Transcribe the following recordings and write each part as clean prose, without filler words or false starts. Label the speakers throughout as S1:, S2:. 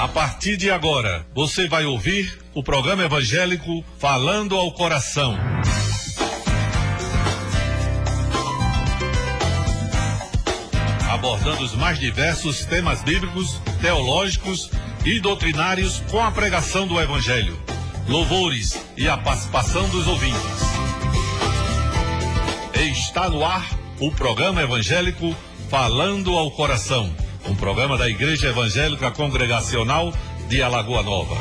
S1: A partir de agora, você vai ouvir o programa evangélico Falando ao Coração. Abordando os mais diversos temas bíblicos, teológicos e doutrinários com a pregação do Evangelho, louvores e a participação dos ouvintes. Está no ar o programa evangélico Falando ao Coração, um programa da Igreja Evangélica Congregacional de Alagoa Nova.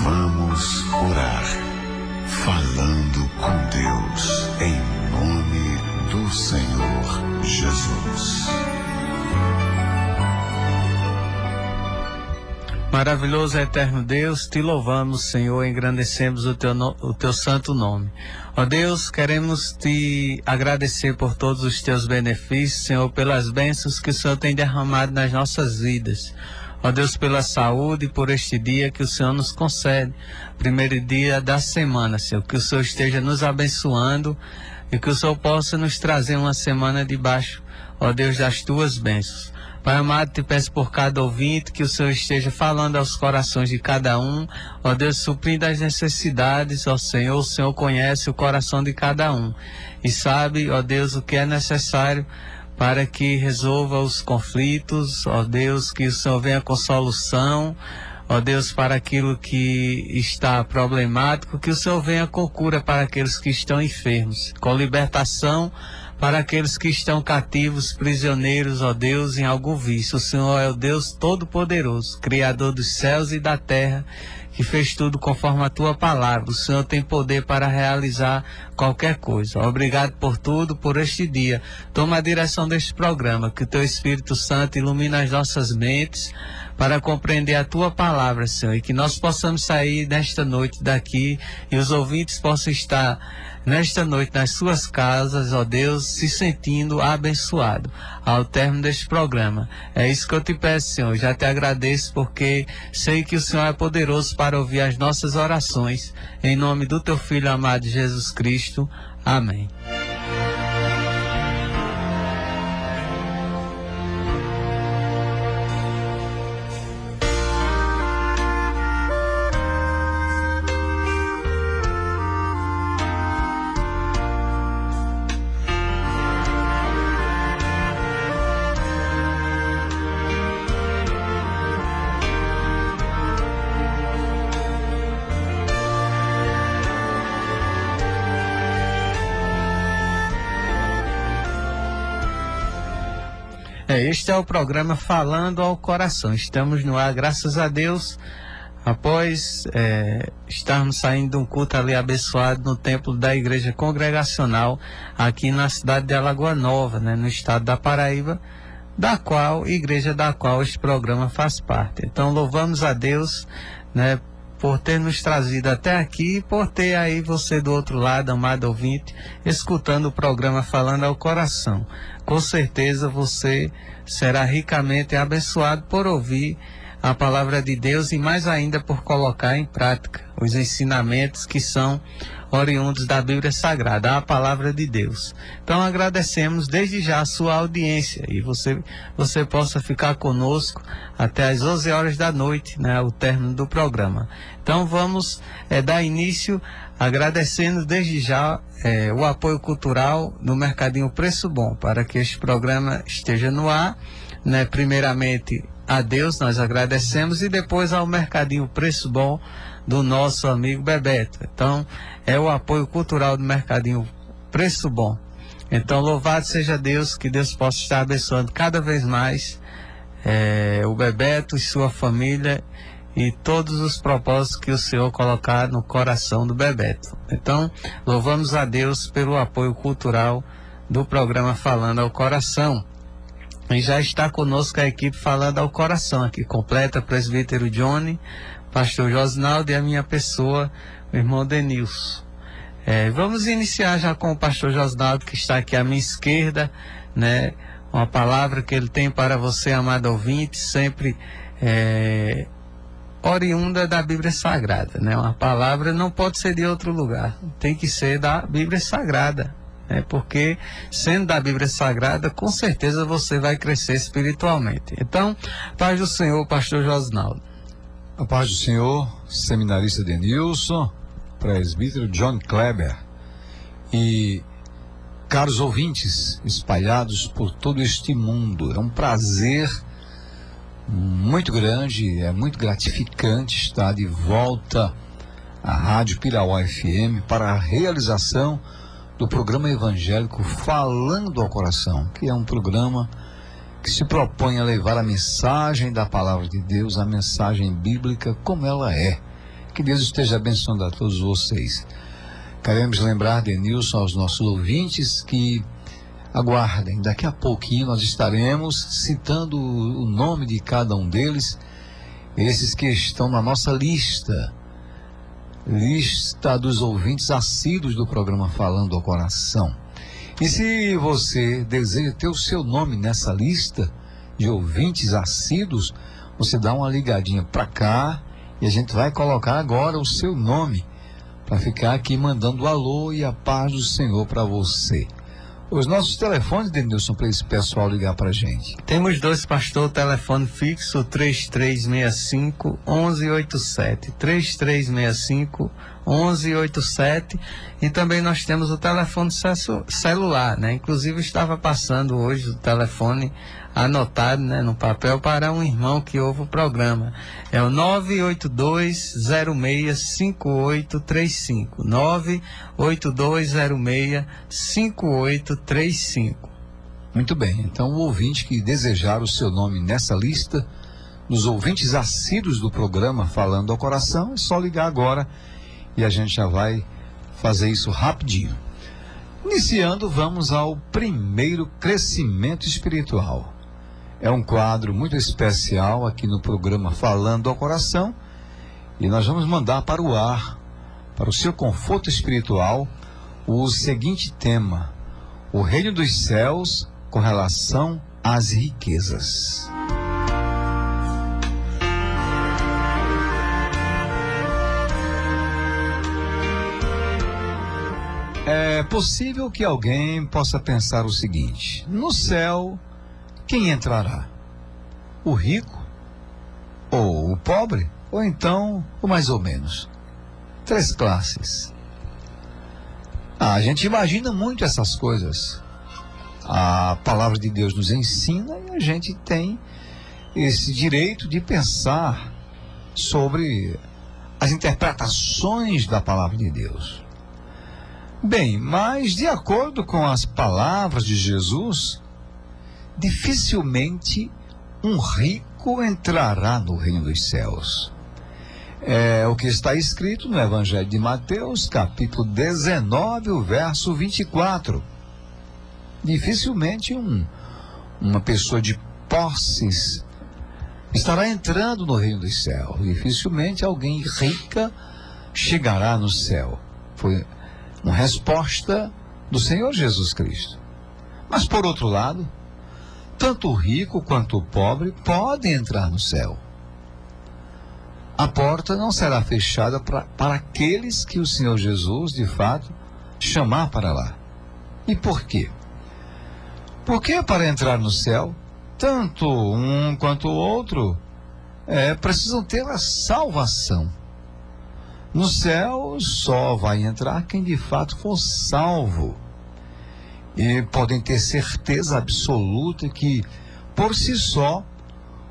S2: Vamos orar, falando com Deus, em nome do Senhor Jesus.
S3: Maravilhoso eterno Deus, te louvamos, Senhor, engrandecemos o teu santo nome. Ó Deus, queremos te agradecer por todos os teus benefícios, Senhor, pelas bênçãos que o Senhor tem derramado nas nossas vidas. Ó Deus, pela saúde, por este dia que o Senhor nos concede, primeiro dia da semana, Senhor, que o Senhor esteja nos abençoando e que o Senhor possa nos trazer uma semana debaixo, ó Deus, das tuas bênçãos. Pai amado, te peço por cada ouvinte que o Senhor esteja falando aos corações de cada um, ó Deus, suprindo as necessidades, ó Senhor, o Senhor conhece o coração de cada um e sabe, ó Deus, o que é necessário para que resolva os conflitos, ó Deus, que o Senhor venha com solução, ó Deus, para aquilo que está problemático, que o Senhor venha com cura para aqueles que estão enfermos, com libertação para aqueles que estão cativos, prisioneiros, ó Deus, em algum vício. O Senhor é o Deus Todo-Poderoso, Criador dos céus e da terra, que fez tudo conforme a tua palavra. O Senhor tem poder para realizar qualquer coisa. Obrigado por tudo, por este dia. Toma a direção deste programa, que o teu Espírito Santo ilumine as nossas mentes para compreender a tua palavra, Senhor, e que nós possamos sair nesta noite daqui e os ouvintes possam estar nesta noite nas suas casas, ó Deus, se sentindo abençoado ao término deste programa. É isso que eu te peço, Senhor. Já te agradeço porque sei que o Senhor é poderoso para ouvir as nossas orações. Em nome do teu Filho amado Jesus Cristo. Amém. Este é o programa Falando ao Coração. Estamos no ar, graças a Deus, após estarmos saindo de um culto ali abençoado no templo da Igreja Congregacional, aqui na cidade de Alagoa Nova, né, no estado da Paraíba, igreja da qual este programa faz parte. Então louvamos a Deus, né, por ter nos trazido até aqui e por ter aí você do outro lado, amado ouvinte, escutando o programa Falando ao Coração. Com certeza você será ricamente abençoado por ouvir a palavra de Deus e mais ainda por colocar em prática os ensinamentos que são oriundos da Bíblia Sagrada, a palavra de Deus. Então agradecemos desde já a sua audiência e você possa ficar conosco até às 11 horas da noite, né, o término do programa. Então vamos dar início agradecendo desde já o apoio cultural do Mercadinho Preço Bom para que este programa esteja no ar, né, primeiramente a Deus nós agradecemos e depois ao Mercadinho Preço Bom do nosso amigo Bebeto. Então é o apoio cultural do Mercadinho Preço Bom. Então louvado seja Deus, que Deus possa estar abençoando cada vez mais o Bebeto e sua família e todos os propósitos que o Senhor colocar no coração do Bebeto. Então louvamos a Deus pelo apoio cultural do programa Falando ao Coração. E já está conosco a equipe Falando ao Coração aqui, completa, presbítero Johnny, pastor Josnaldo e a minha pessoa, o irmão Denilson. Vamos iniciar já com o pastor Josnaldo, que está aqui à minha esquerda, né? Uma palavra que ele tem para você, amado ouvinte, sempre oriunda da Bíblia Sagrada, né? Uma palavra não pode ser de outro lugar, tem que ser da Bíblia Sagrada. Porque sendo da Bíblia Sagrada, com certeza você vai crescer espiritualmente. Então, paz do Senhor, pastor Josnaldo.
S4: A paz do Senhor, seminarista Denilson, presbítero John Kleber e caros ouvintes espalhados por todo este mundo. É um prazer muito grande, é muito gratificante estar de volta à Rádio Pirauá FM para a realização do programa evangélico Falando ao Coração, que é um programa que se propõe a levar a mensagem da palavra de Deus, a mensagem bíblica como ela é. Que Deus esteja abençoando a todos vocês. Queremos lembrar, Denilson, aos nossos ouvintes que aguardem, daqui a pouquinho nós estaremos citando o nome de cada um deles, esses que estão na nossa lista dos ouvintes assíduos do programa Falando ao Coração. E se você deseja ter o seu nome nessa lista de ouvintes assíduos, você dá uma ligadinha para cá e a gente vai colocar agora o seu nome para ficar aqui mandando alô e a paz do Senhor para você. Os nossos telefones, Denilson, para esse pessoal ligar para a gente.
S3: Temos dois, pastor, telefone fixo 3365-1187, 3365-1187, e também nós temos o telefone celular, né? Inclusive estava passando hoje o telefone anotado, né, no papel para um irmão que ouve o programa. É o 982065835, 982065835.
S4: Muito bem, então o ouvinte que desejar o seu nome nessa lista dos ouvintes assíduos do programa Falando ao Coração, é só ligar agora e a gente já vai fazer isso rapidinho. Iniciando, vamos ao primeiro crescimento espiritual. É um quadro muito especial aqui no programa Falando ao Coração e nós vamos mandar para o ar, para o seu conforto espiritual, o seguinte tema: o reino dos céus com relação às riquezas. É possível que alguém possa pensar o seguinte: no céu, quem entrará? O rico? Ou o pobre? Ou então o mais ou menos? 3 classes. A gente imagina muito essas coisas. A palavra de Deus nos ensina e a gente tem esse direito de pensar sobre as interpretações da palavra de Deus. Bem, mas de acordo com as palavras de Jesus, dificilmente um rico entrará no reino dos céus. É o que está escrito no Evangelho de Mateus, capítulo 19, o verso 24. Dificilmente um uma pessoa de posses, estará entrando no reino dos céus. Dificilmente alguém rica chegará no céu. Foi uma resposta do Senhor Jesus Cristo. Mas por outro lado, tanto o rico quanto o pobre podem entrar no céu. A porta não será fechada para aqueles que o Senhor Jesus, de fato, chamar para lá. E por quê? Porque para entrar no céu, tanto um quanto o outro precisam ter a salvação. No céu só vai entrar quem de fato for salvo. E podem ter certeza absoluta que, por si só,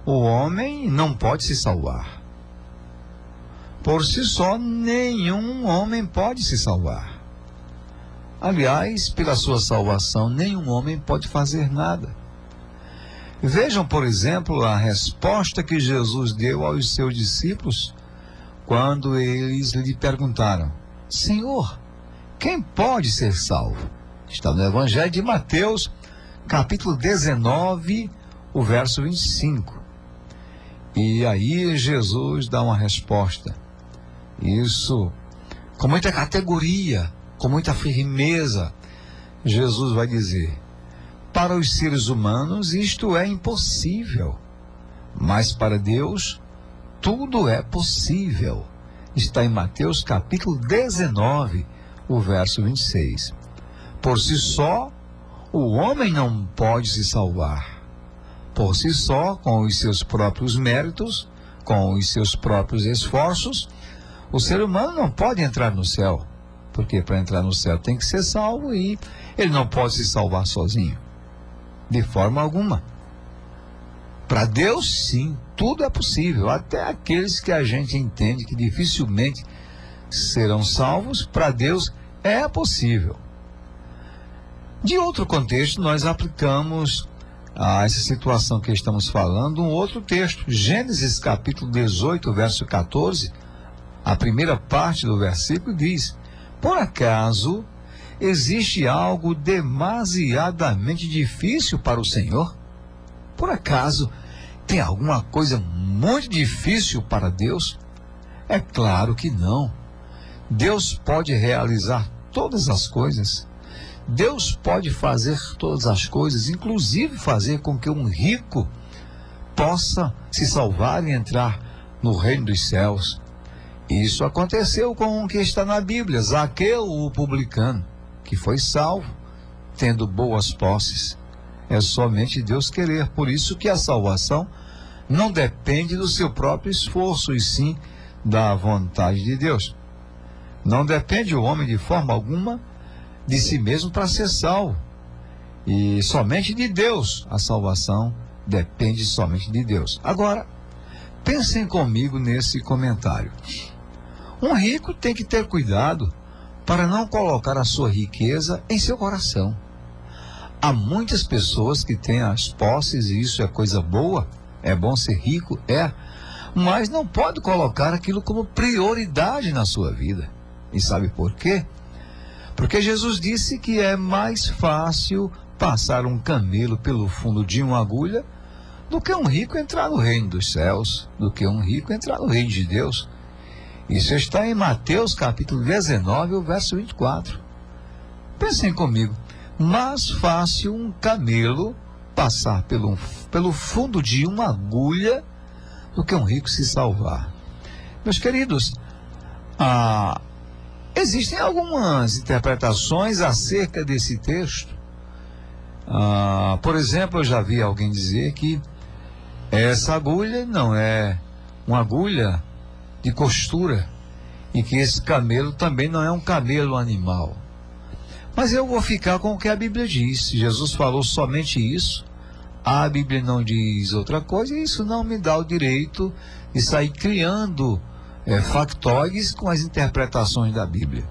S4: o homem não pode se salvar. Por si só, nenhum homem pode se salvar. Aliás, pela sua salvação, nenhum homem pode fazer nada. Vejam, por exemplo, a resposta que Jesus deu aos seus discípulos quando eles lhe perguntaram: Senhor, quem pode ser salvo? Está no Evangelho de Mateus, capítulo 19, o verso 25. E aí Jesus dá uma resposta. Isso, com muita categoria, com muita firmeza, Jesus vai dizer: para os seres humanos isto é impossível, mas para Deus tudo é possível. Está em Mateus capítulo 19, o verso 26. Por si só, o homem não pode se salvar. Por si só, com os seus próprios méritos, com os seus próprios esforços, o ser humano não pode entrar no céu. Porque para entrar no céu tem que ser salvo e ele não pode se salvar sozinho. De forma alguma. Para Deus, sim, tudo é possível. Até aqueles que a gente entende que dificilmente serão salvos, para Deus é possível. De outro contexto, nós aplicamos a essa situação que estamos falando um outro texto. Gênesis capítulo 18, verso 14, a primeira parte do versículo diz: por acaso existe algo demasiadamente difícil para o Senhor? Por acaso tem alguma coisa muito difícil para Deus? É claro que não. Deus pode realizar todas as coisas. Deus pode fazer todas as coisas, inclusive fazer com que um rico possa se salvar e entrar no reino dos céus. Isso aconteceu com o que está na Bíblia, Zaqueu, o publicano, que foi salvo, tendo boas posses. É somente Deus querer. Por isso que a salvação não depende do seu próprio esforço, e sim da vontade de Deus. Não depende o homem de forma alguma de si mesmo para ser salvo. E somente de Deus. A salvação depende somente de Deus. Agora, pensem comigo nesse comentário. Um rico tem que ter cuidado para não colocar a sua riqueza em seu coração. Há muitas pessoas que têm as posses, e isso é coisa boa, é bom ser rico, mas não pode colocar aquilo como prioridade na sua vida. E sabe por quê? Porque Jesus disse que é mais fácil passar um camelo pelo fundo de uma agulha do que um rico entrar no reino dos céus, do que um rico entrar no reino de Deus. Isso está em Mateus capítulo 19, o verso 24. Pensem comigo, mais fácil um camelo passar pelo fundo de uma agulha do que um rico se salvar. Meus queridos, existem algumas interpretações acerca desse texto. Por exemplo, eu já vi alguém dizer que essa agulha não é uma agulha de costura e que esse camelo também não é um camelo animal. Mas eu vou ficar com o que a Bíblia diz. Jesus falou somente isso, a Bíblia não diz outra coisa, e isso não me dá o direito de sair criando factóides com as interpretações da Bíblia.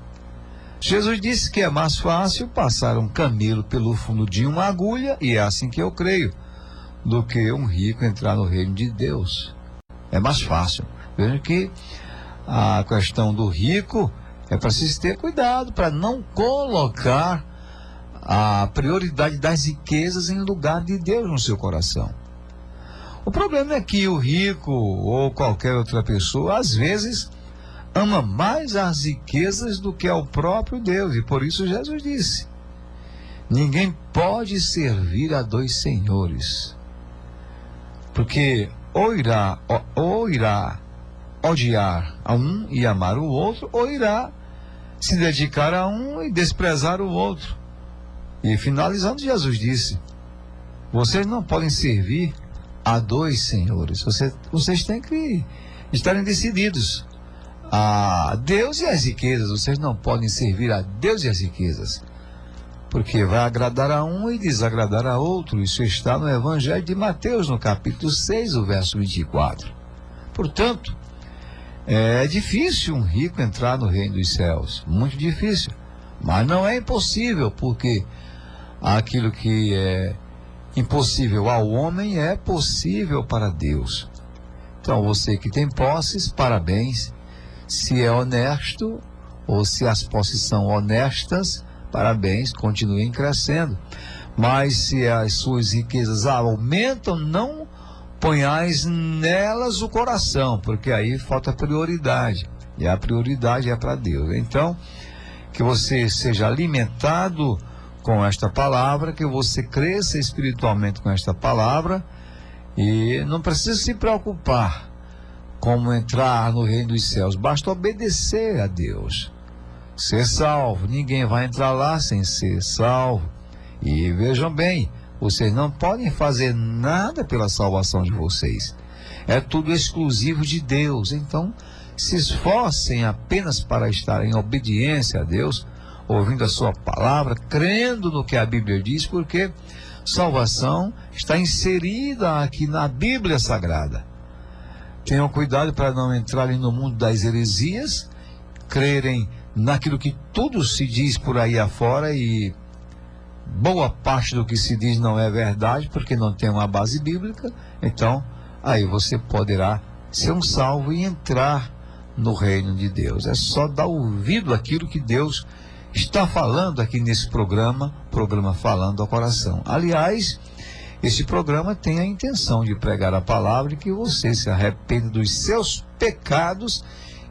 S4: Jesus disse que é mais fácil passar um camelo pelo fundo de uma agulha, e é assim que eu creio, do que um rico entrar no reino de Deus. É mais fácil. Veja que a questão do rico é para se ter cuidado, para não colocar a prioridade das riquezas em lugar de Deus no seu coração. O problema é que o rico ou qualquer outra pessoa, às vezes, ama mais as riquezas do que ao próprio Deus. E por isso Jesus disse: ninguém pode servir a dois senhores. Porque ou irá odiar a um e amar o outro, ou irá se dedicar a um e desprezar o outro. E finalizando, Jesus disse: vocês não podem servir a dois senhores. Vocês têm que estarem decididos a Deus e as riquezas. Vocês não podem servir a Deus e as riquezas, porque vai agradar a um e desagradar a outro. Isso está no Evangelho de Mateus, no capítulo 6, o verso 24. Portanto, é difícil um rico entrar no reino dos céus, muito difícil, mas não é impossível, porque aquilo que é impossível ao homem é possível para Deus. Então, você que tem posses, parabéns. Se é honesto, ou se as posses são honestas, parabéns, continuem crescendo. Mas se as suas riquezas aumentam, não ponhais nelas o coração, porque aí falta prioridade, e a prioridade é para Deus. Então, que você seja alimentado com esta palavra, que você cresça espiritualmente com esta palavra, e não precisa se preocupar como entrar no reino dos céus, basta obedecer a Deus, ser salvo. Ninguém vai entrar lá sem ser salvo. E vejam bem, vocês não podem fazer nada pela salvação de vocês, é tudo exclusivo de Deus. Então, se esforcem apenas para estar em obediência a Deus, ouvindo a sua palavra, crendo no que a Bíblia diz, porque salvação está inserida aqui na Bíblia Sagrada. Tenham cuidado para não entrarem no mundo das heresias, crerem naquilo que tudo se diz por aí afora, e boa parte do que se diz não é verdade, porque não tem uma base bíblica. Então, aí você poderá ser um salvo e entrar no reino de Deus. É só dar ouvido àquilo que Deus está falando aqui nesse programa Falando ao Coração. Aliás, esse programa tem a intenção de pregar a palavra e que você se arrependa dos seus pecados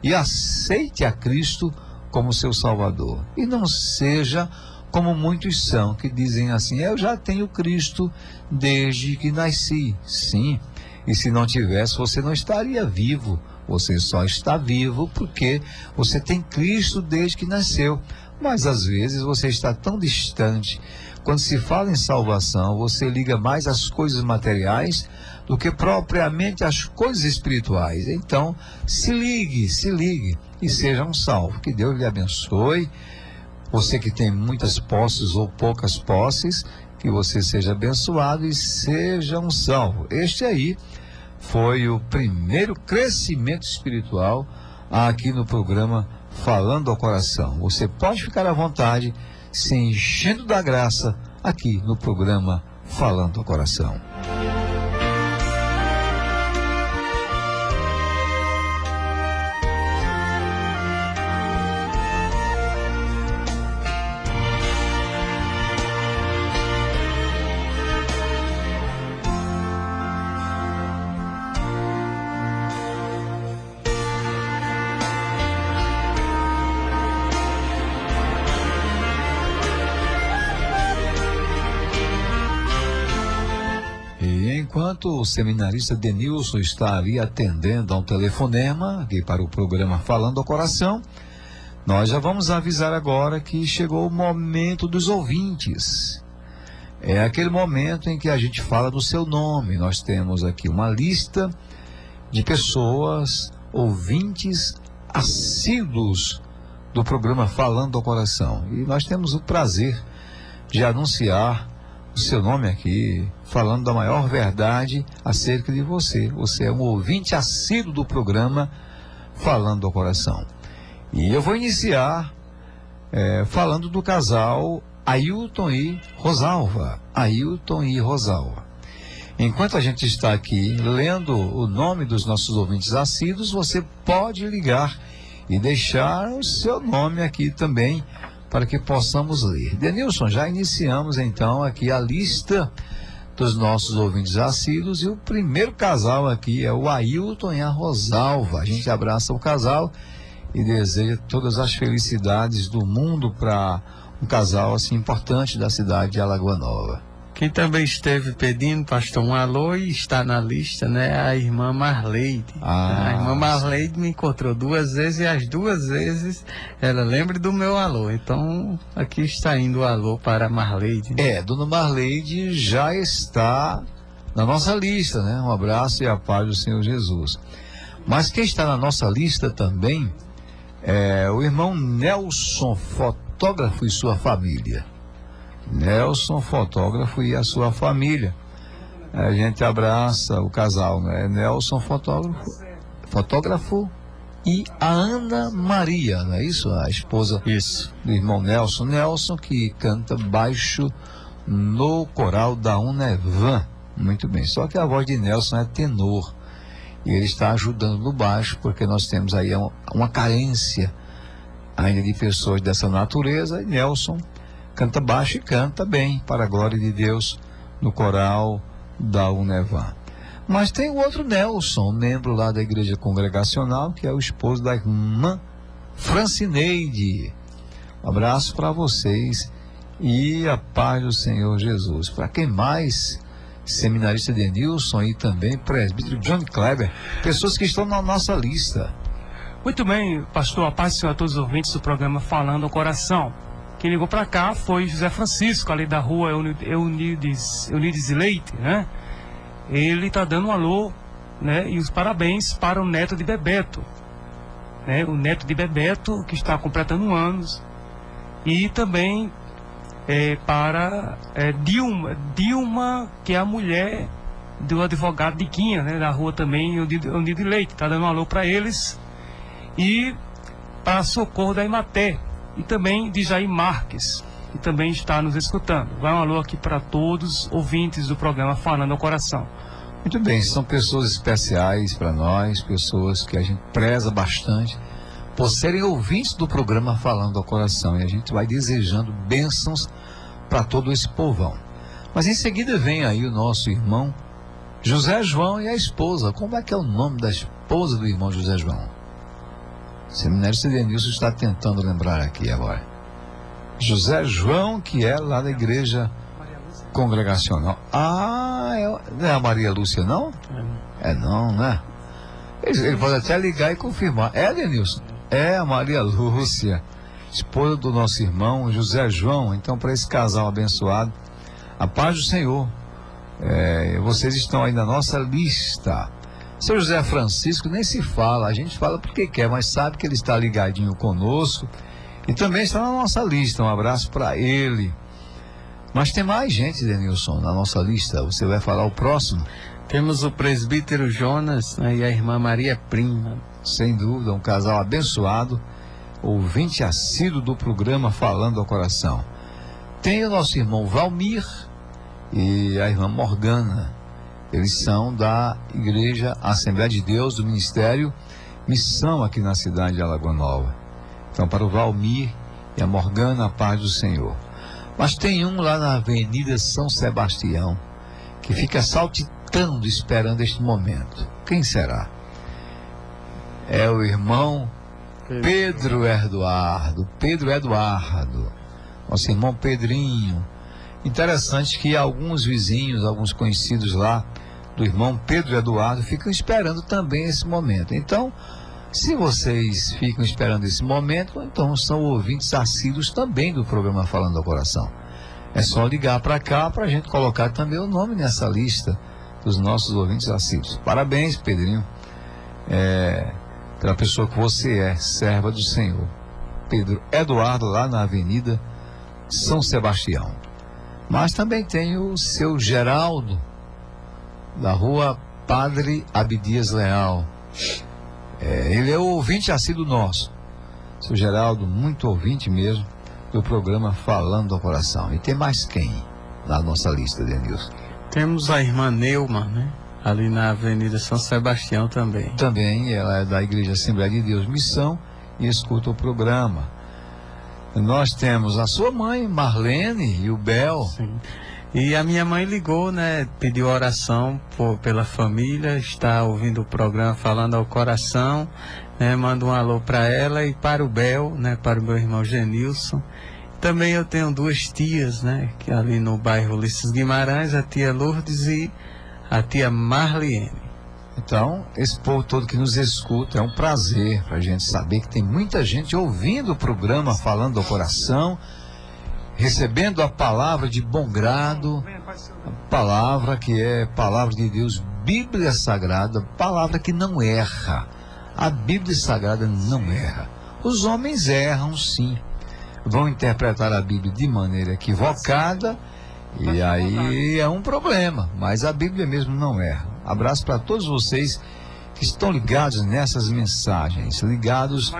S4: e aceite a Cristo como seu Salvador. E não seja como muitos são, que dizem assim: eu já tenho Cristo desde que nasci. Sim, e se não tivesse, você não estaria vivo. Você só está vivo porque você tem Cristo desde que nasceu. Mas às vezes você está tão distante. Quando se fala em salvação, você liga mais às coisas materiais do que propriamente às coisas espirituais. Então, se ligue e seja um salvo. Que Deus lhe abençoe. Você que tem muitas posses ou poucas posses, que você seja abençoado e seja um salvo. Este aí foi o primeiro crescimento espiritual aqui no programa Falando ao Coração. Você pode ficar à vontade, se enchendo da graça, aqui no programa Falando ao Coração. Enquanto o seminarista Denilson está ali atendendo a um telefonema aqui para o programa Falando ao Coração, nós já vamos avisar agora que chegou o momento dos ouvintes. É aquele momento em que a gente fala do seu nome. Nós temos aqui uma lista de pessoas, ouvintes assíduos do programa Falando ao Coração. E nós temos o prazer de anunciar o seu nome aqui, falando da maior verdade acerca de você. Você é um ouvinte assíduo do programa Falando ao Coração. E eu vou iniciar falando do casal Ailton e Rosalva. Ailton e Rosalva. Enquanto a gente está aqui lendo o nome dos nossos ouvintes assíduos, você pode ligar e deixar o seu nome aqui também para que possamos ler. Denilson, já iniciamos então aqui a lista dos nossos ouvintes assíduos, e o primeiro casal aqui é o Ailton e a Rosalva. A gente abraça o casal e deseja todas as felicidades do mundo para um casal assim importante da cidade de Alagoa Nova.
S3: Quem também esteve pedindo, pastor, um alô e está na lista, né? A irmã Marleide. A irmã Marleide me encontrou 2 vezes e as 2 vezes ela lembra do meu alô. Então, aqui está indo o alô para a Marleide.
S4: Dona Marleide já está na nossa lista, né? Um abraço e a paz do Senhor Jesus. Mas quem está na nossa lista também é o irmão Nelson, fotógrafo, e sua família. Nelson, fotógrafo, e a sua família. A gente abraça o casal, né? Nelson, fotógrafo, e a Ana Maria, não é isso? A esposa do irmão Nelson. Nelson, que canta baixo no coral da Unevan. Muito bem, só que a voz de Nelson é tenor, e ele está ajudando no baixo, porque nós temos aí uma carência ainda de pessoas dessa natureza. E Nelson canta baixo e canta bem, para a glória de Deus, no coral da Unevan. Mas tem o outro Nelson, membro lá da igreja congregacional, que é o esposo da irmã Francineide. Um abraço para vocês e a paz do Senhor Jesus. Para quem mais? Seminarista Denilson e também presbítero John Kleber, pessoas que estão na nossa lista.
S5: Muito bem, pastor, a paz do Senhor a todos os ouvintes do programa Falando ao Coração. Quem ligou para cá foi José Francisco, ali da rua Eunides Leite, né? Ele está dando um alô, né? E os parabéns para o neto de Bebeto, né? O neto de Bebeto, que está completando anos. E também para Dilma, que é a mulher do advogado de Quinha, né? Da rua também Eunides Leite. Está dando um alô para eles. E para Socorro da Imaté. E também de Jair Marques, que também está nos escutando. Vai um alô aqui para todos os ouvintes do programa Falando ao Coração.
S4: Muito bem, são pessoas especiais para nós, pessoas que a gente preza bastante por serem ouvintes do programa Falando ao Coração. E a gente vai desejando bênçãos para todo esse povão. Mas em seguida vem aí o nosso irmão José João e a esposa. Como é que é o nome da esposa do irmão José João? O seminarista Denilson está tentando lembrar aqui agora. José João, que é lá da igreja congregacional. Não é a Maria Lúcia, não? Não, né? Ele pode até ligar e confirmar. Denilson? É a Maria Lúcia, esposa do nosso irmão José João. Então, para esse casal abençoado, a paz do Senhor. Vocês estão aí na nossa lista. Seu José Francisco nem se fala, a gente fala porque quer, mas sabe que ele está ligadinho conosco e também está na nossa lista. Um abraço para ele. Mas tem mais gente, Denilson, na nossa lista. Você vai falar o próximo?
S3: Temos o presbítero Jonas, né, e a irmã Maria Prima.
S4: Sem dúvida, um casal abençoado, ouvinte assíduo do programa Falando ao Coração. Tem o nosso irmão Valmir e a irmã Morgana. Eles são da Igreja Assembleia de Deus, do Ministério Missão, aqui na cidade de Alagoa Nova. Então, para o Valmir e a Morgana, a paz do Senhor. Mas tem um lá na Avenida São Sebastião, que fica saltitando, esperando este momento. Quem será? É o irmão Pedro Eduardo. Nosso irmão Pedrinho. Interessante que alguns vizinhos, alguns conhecidos lá do irmão Pedro Eduardo ficam esperando também esse momento. Então, se vocês ficam esperando esse momento, então são ouvintes assíduos também do programa Falando ao Coração. É só ligar para cá para a gente colocar também o nome nessa lista dos nossos ouvintes assíduos. Parabéns, Pedrinho, pela pessoa que você é, serva do Senhor. Pedro Eduardo, lá na Avenida São Sebastião. Mas também tem o seu Geraldo, da rua Padre Abdias Leal. Ele é o ouvinte assíduo nosso. Seu Geraldo, muito ouvinte mesmo do programa Falando ao Coração. E tem mais quem na nossa lista, Denilson?
S3: Temos a irmã Neuma, né? Ali na Avenida São Sebastião também.
S4: Também, ela é da Igreja Assembleia de Deus Missão e escuta o programa. Nós temos a sua mãe, Marlene, e o Bel.
S3: Sim. E a minha mãe ligou, né? Pediu oração pela família, está ouvindo o programa Falando ao Coração, né? Manda um alô para ela e para o Bel, né? Para o meu irmão Genilson. Também eu tenho duas tias, né? Que ali no bairro Ulisses Guimarães, a tia Lourdes e a tia Marlene.
S4: Então, esse povo todo que nos escuta, é um prazer para a gente saber que tem muita gente ouvindo o programa Falando ao Coração, recebendo a palavra de bom grado, a palavra que é palavra de Deus, Bíblia Sagrada, palavra que não erra. A Bíblia Sagrada não erra. Os homens erram, sim. Vão interpretar a Bíblia de maneira equivocada, e aí é um problema. Mas a Bíblia mesmo não erra. Abraço para todos vocês que estão ligados nessas mensagens, ligados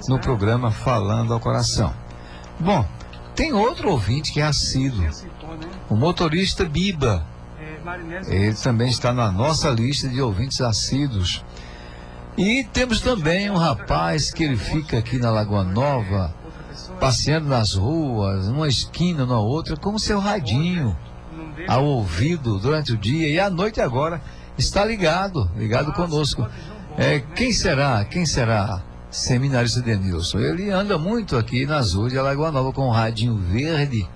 S4: no programa Falando ao Coração. Bom, tem outro ouvinte que é assíduo, o motorista Biba. Ele também está na nossa lista de ouvintes assíduos. E temos também um rapaz que ele fica aqui na Lagoa Nova, passeando nas ruas, numa esquina, na outra, com o seu radinho ao ouvido durante o dia, e à noite agora está ligado conosco. Quem será? Seminarista Denilson. Ele anda muito aqui nas ruas de Alagoa Nova com um radinho verde,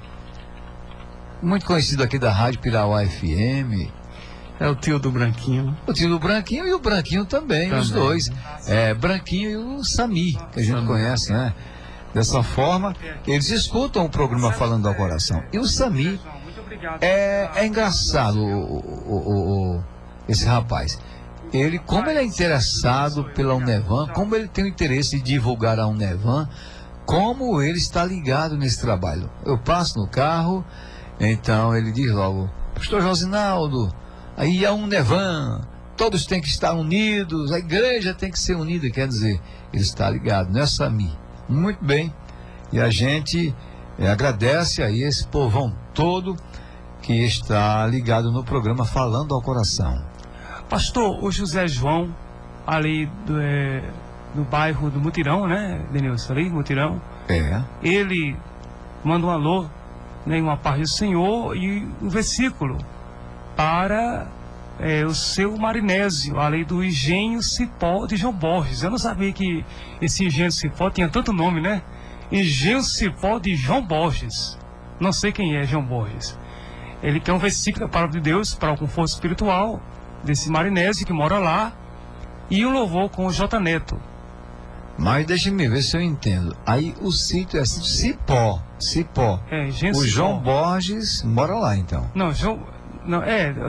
S4: muito conhecido aqui da Rádio Pirauá FM.
S3: É o tio do Branquinho.
S4: O tio do Branquinho e o Branquinho também. Os dois. Branquinho e o Sami, que a gente conhece, né? Dessa forma, eles escutam o programa Falando ao Coração. E o Sami é engraçado, esse rapaz. Ele, como ele é interessado pela Unevan, como ele tem o interesse de divulgar a Unevan, como ele está ligado nesse trabalho. Eu passo no carro, então ele diz logo: Pastor Josinaldo, aí a Unevan, todos têm que estar unidos, a igreja tem que ser unida. Quer dizer, ele está ligado, não é Sami. Muito bem, e a gente agradece aí esse povão todo que está ligado no programa Falando ao Coração.
S5: Pastor, o José João, ali do bairro do Mutirão, né, Denilson, ali, Mutirão. Ele manda um alô, né, uma paz do Senhor e um versículo para o seu Marinésio, ali do Engenho Cipó de João Borges. Eu não sabia que esse Engenho Cipó tinha tanto nome, né? Engenho Cipó de João Borges. Não sei quem é João Borges. Ele quer um versículo da palavra de Deus para o conforto espiritual desse Marinésio que mora lá, e um louvor com o J. Neto.
S4: Mas deixa-me ver se eu entendo. Aí o sítio é Cipó.
S5: Engenho
S4: o
S5: Cipó.
S4: João Borges mora lá, então.
S5: Não,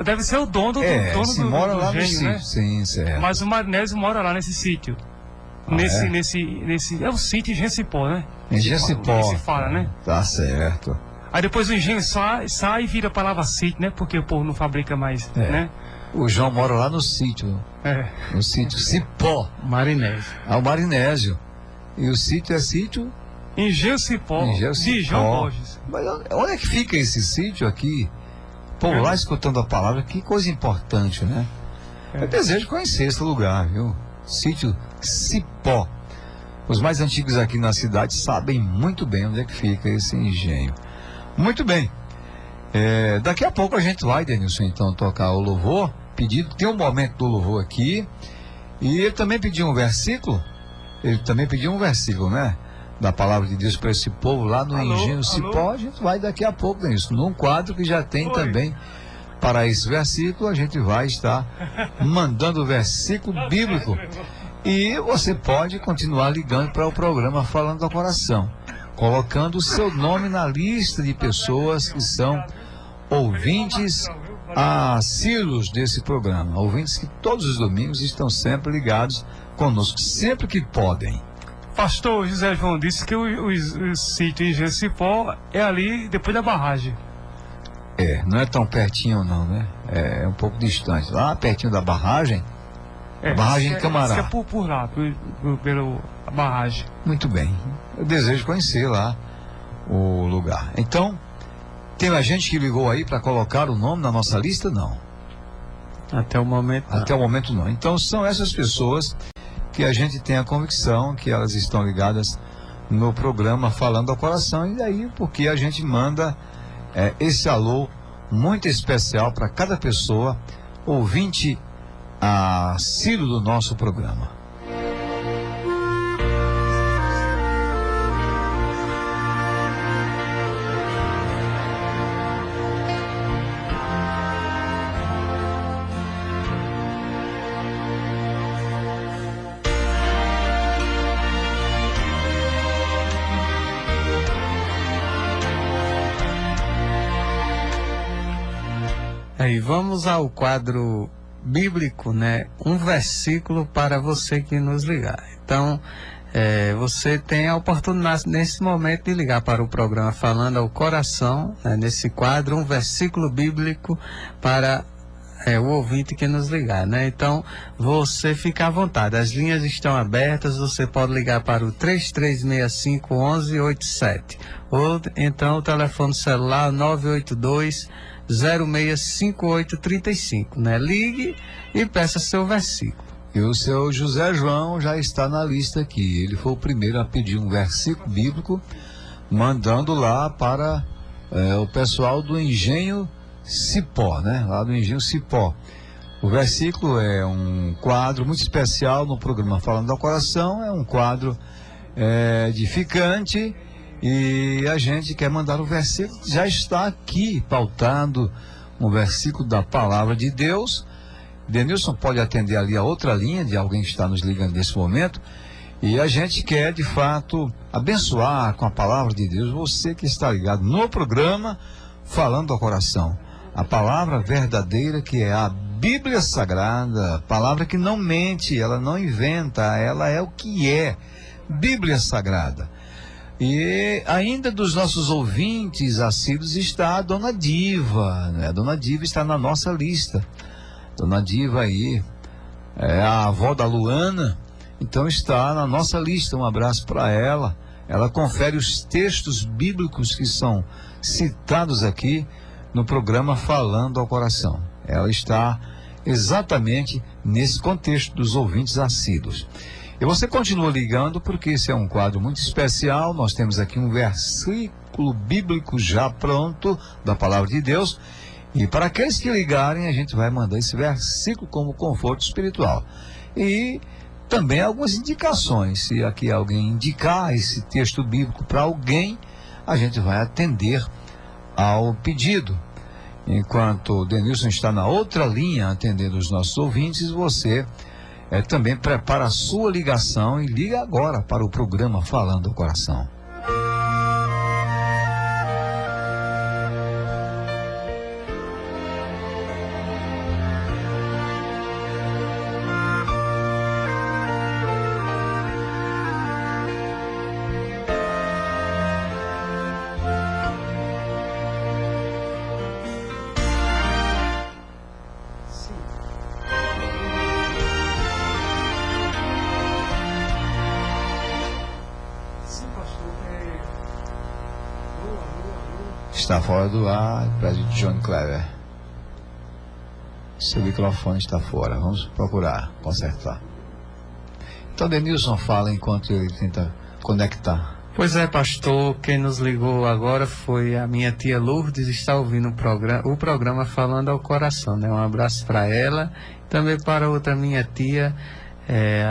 S5: deve ser o dono do
S4: mora
S5: do
S4: lá
S5: engenho,
S4: no sítio,
S5: né?
S4: sim, certo.
S5: Mas o Marinésio mora lá nesse sítio. É o sítio Engenho Cipó, né?
S4: Engenho Cipó.
S5: Se fala, né?
S4: Tá certo.
S5: Aí depois o engenho sai e vira a palavra sítio, né? Porque o povo não fabrica mais, né?
S4: O João mora lá no sítio. No sítio Cipó.
S3: Marinésio.
S4: O Marinésio. E o sítio é sítio?
S5: Engenho Cipó. De João Borges.
S4: Mas onde é que fica esse sítio aqui? Por lá escutando a palavra, que coisa importante, né? Eu desejo conhecer esse lugar, viu? Sítio Cipó. Os mais antigos aqui na cidade sabem muito bem onde é que fica esse engenho. Muito bem. Daqui a pouco a gente vai, Denilson, então, tocar o louvor. Tem um momento do louvor aqui. E ele também pediu um versículo. Né? Da palavra de Deus para esse povo lá no Engenho Cipó. A gente vai daqui a pouco, Denilson. Num quadro que já tem também para esse versículo, a gente vai estar mandando o versículo bíblico. E você pode continuar ligando para o programa Falando ao Coração, colocando o seu nome na lista de pessoas que são ouvintes assíduos desse programa, ouvintes que todos os domingos estão sempre ligados conosco, sempre que podem.
S5: Pastor José João disse que o sítio Engenho Cipó é ali depois da barragem.
S4: Não é tão pertinho não, né? É um pouco distante. Lá pertinho da barragem, a barragem de Camará.
S5: É por lá, pela barragem.
S4: Muito bem. Eu desejo conhecer lá o lugar. Então, tem a gente que ligou aí para colocar o nome na nossa lista? Não.
S3: Até o momento
S4: não. Então, são essas pessoas que a gente tem a convicção que elas estão ligadas no programa Falando ao Coração, e daí porque a gente manda esse alô muito especial para cada pessoa ouvinte assíduo do nosso programa.
S3: Aí vamos ao quadro bíblico, né? Um versículo para você que nos ligar. Então, você tem a oportunidade nesse momento de ligar para o programa Falando ao Coração, né? Nesse quadro, um versículo bíblico para o ouvinte que nos ligar, né? Então, você fica à vontade. As linhas estão abertas, você pode ligar para o 3365-1187. Ou então o telefone celular 982-065835, né? Ligue e peça seu versículo.
S4: E o seu José João já está na lista aqui. Ele foi o primeiro a pedir um versículo bíblico, mandando lá para o pessoal do Engenho Cipó, né? Lá do Engenho Cipó. O versículo é um quadro muito especial no programa Falando ao Coração. É um quadro edificante. E a gente quer mandar o versículo, já está aqui pautado um versículo da palavra de Deus. Denilson pode atender ali a outra linha de alguém que está nos ligando nesse momento. E a gente quer, de fato, abençoar com a palavra de Deus você que está ligado no programa Falando ao Coração. A palavra verdadeira que é a Bíblia Sagrada, palavra que não mente, ela não inventa, ela é o que é, Bíblia Sagrada. E ainda dos nossos ouvintes assíduos está a Dona Diva, né? A Dona Diva está na nossa lista. Dona Diva aí é a avó da Luana, então está na nossa lista. Um abraço para ela. Ela confere os textos bíblicos que são citados aqui no programa Falando ao Coração. Ela está exatamente nesse contexto dos ouvintes assíduos. E você continua ligando porque esse é um quadro muito especial. Nós temos aqui um versículo bíblico já pronto da palavra de Deus. E para aqueles que ligarem, a gente vai mandar esse versículo como conforto espiritual. E também algumas indicações. Se aqui alguém indicar esse texto bíblico para alguém, a gente vai atender ao pedido. Enquanto o Denilson está na outra linha atendendo os nossos ouvintes, você também prepara a sua ligação e liga agora para o programa Falando ao Coração. Está fora do ar, presidente John Clever. Seu microfone está fora. Vamos procurar consertar. Então, Denilson fala enquanto ele tenta conectar.
S3: Pois é, pastor. Quem nos ligou agora foi a minha tia Lourdes. Está ouvindo o programa Falando ao Coração, né? Um abraço para ela. Também para outra minha tia,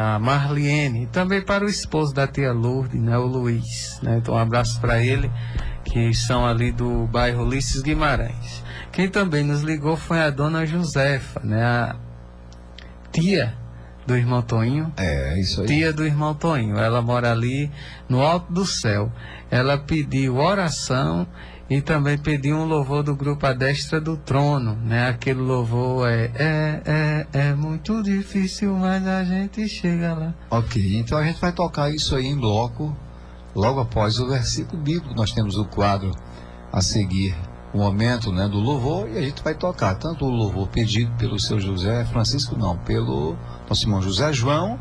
S3: a Marliene. Também para o esposo da tia Lourdes, né? O Luiz, né? Então, um abraço para ele, que são ali do bairro Ulisses Guimarães. Quem também nos ligou foi a dona Josefa, né? A tia do irmão Toninho.
S4: Isso aí.
S3: Tia do irmão Toninho. Ela mora ali no alto do céu. Ela pediu oração e também pediu um louvor do grupo A Destra do Trono, né? Aquele louvor é muito difícil, mas a gente chega lá.
S4: Ok, então a gente vai tocar isso aí em bloco. Logo após o versículo bíblico, nós temos o quadro a seguir, o momento, né, do louvor, e a gente vai tocar tanto o louvor pedido pelo seu José Francisco, pelo nosso irmão José João,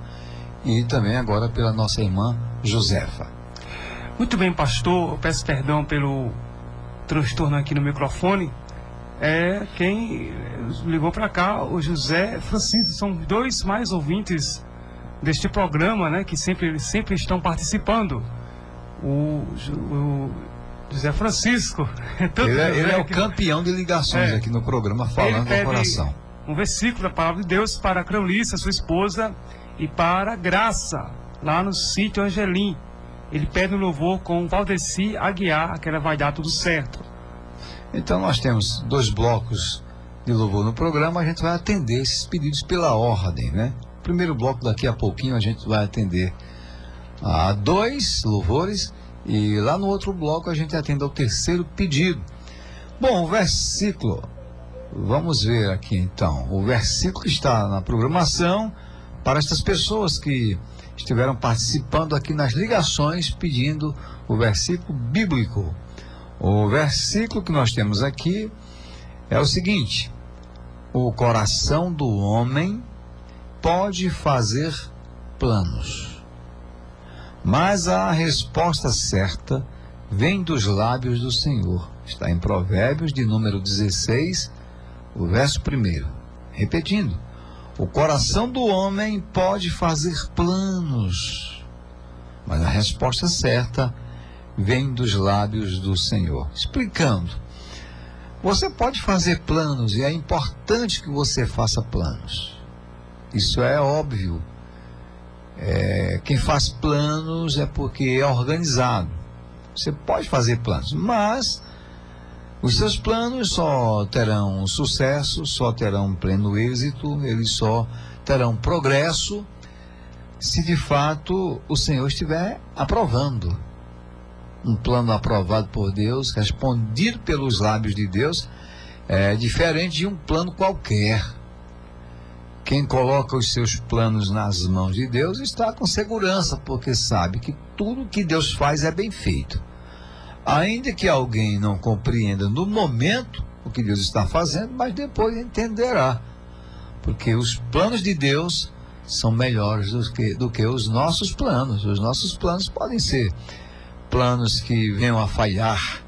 S4: e também agora pela nossa irmã Josefa.
S5: Muito bem, pastor, eu peço perdão pelo transtorno aqui no microfone. Quem ligou para cá, o José Francisco, são dois mais ouvintes deste programa, né, que sempre estão participando. o José Francisco.
S4: Ele é o campeão de ligações aqui no programa Falando ao Coração.
S5: Um versículo da palavra de Deus para a Cleonice, sua esposa, e para a Graça, lá no sítio Angelim. Ele pede um louvor com o Valdeci Aguiar, que ela vai dar tudo certo.
S4: Então nós temos 2 blocos de louvor no programa, a gente vai atender esses pedidos pela ordem, né? Primeiro bloco, daqui a pouquinho, a gente vai atender a 2 louvores, e lá no outro bloco a gente atende ao 3º pedido. Bom, o versículo, vamos ver aqui então, o versículo que está na programação para estas pessoas que estiveram participando aqui nas ligações pedindo o versículo bíblico. O versículo que nós temos aqui é o seguinte: o coração do homem pode fazer planos, mas a resposta certa vem dos lábios do Senhor. Está em Provérbios de número 16, o verso 1. Repetindo: o coração do homem pode fazer planos, mas a resposta certa vem dos lábios do Senhor. Explicando: você pode fazer planos e é importante que você faça planos. Isso é óbvio. Quem faz planos é porque é organizado. Você pode fazer planos, mas os seus planos só terão sucesso, só terão pleno êxito, eles só terão progresso se de fato o Senhor estiver aprovando. Um plano aprovado por Deus, respondido pelos lábios de Deus, é diferente de um plano qualquer. Quem coloca os seus planos nas mãos de Deus está com segurança, porque sabe que tudo que Deus faz é bem feito. Ainda que alguém não compreenda no momento o que Deus está fazendo, mas depois entenderá. Porque os planos de Deus são melhores do que os nossos planos. Os nossos planos podem ser planos que venham a falhar,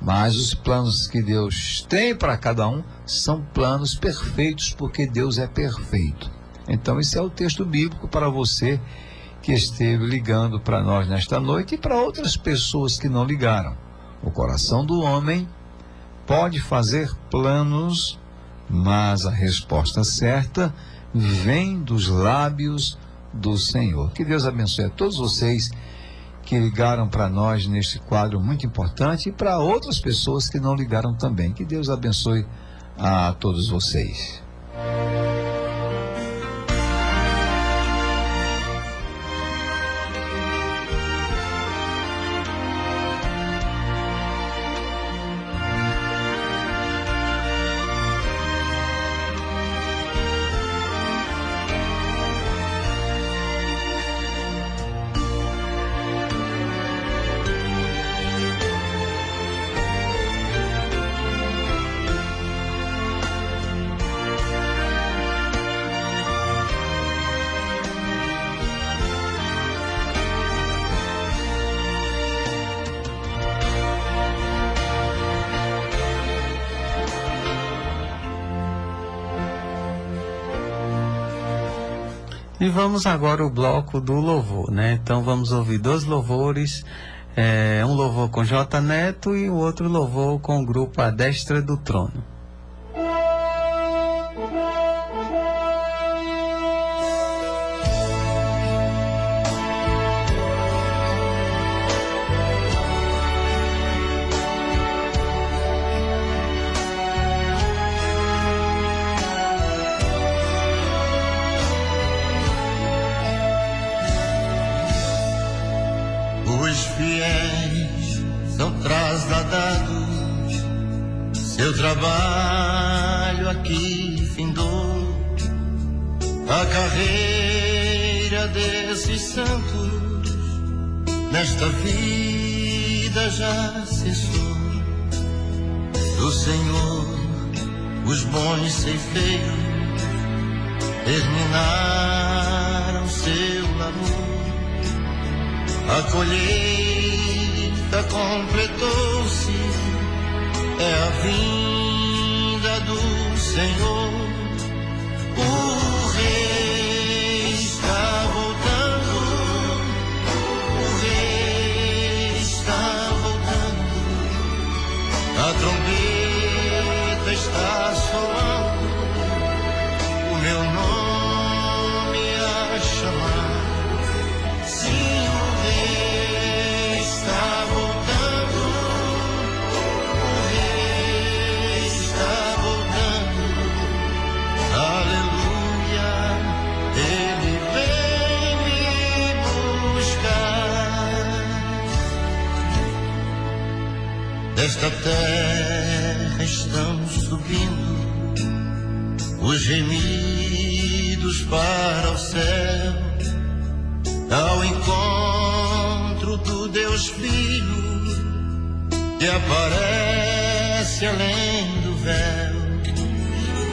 S4: mas os planos que Deus tem para cada um são planos perfeitos, porque Deus é perfeito. Então esse é o texto bíblico para você que esteve ligando para nós nesta noite e para outras pessoas que não ligaram. O coração do homem pode fazer planos, mas a resposta certa vem dos lábios do Senhor. Que Deus abençoe a todos vocês que ligaram para nós neste quadro muito importante, e para outras pessoas que não ligaram também. Que Deus abençoe a todos vocês.
S3: E vamos agora ao bloco do louvor, né? Então vamos ouvir 2 louvores, um louvor com J. Neto e o outro louvor com o grupo A Destra do Trono.
S6: Os fiéis são trasladados, seu trabalho aqui findou, a carreira desses santos nesta vida já cessou. Do Senhor os bons ceifeiros terminaram seu labor. A colheita completou-se, é a vinda do Senhor. O Rei está voltando, o Rei Desta terra estão subindo os gemidos para o céu, ao encontro do Deus Filho, que aparece além do véu.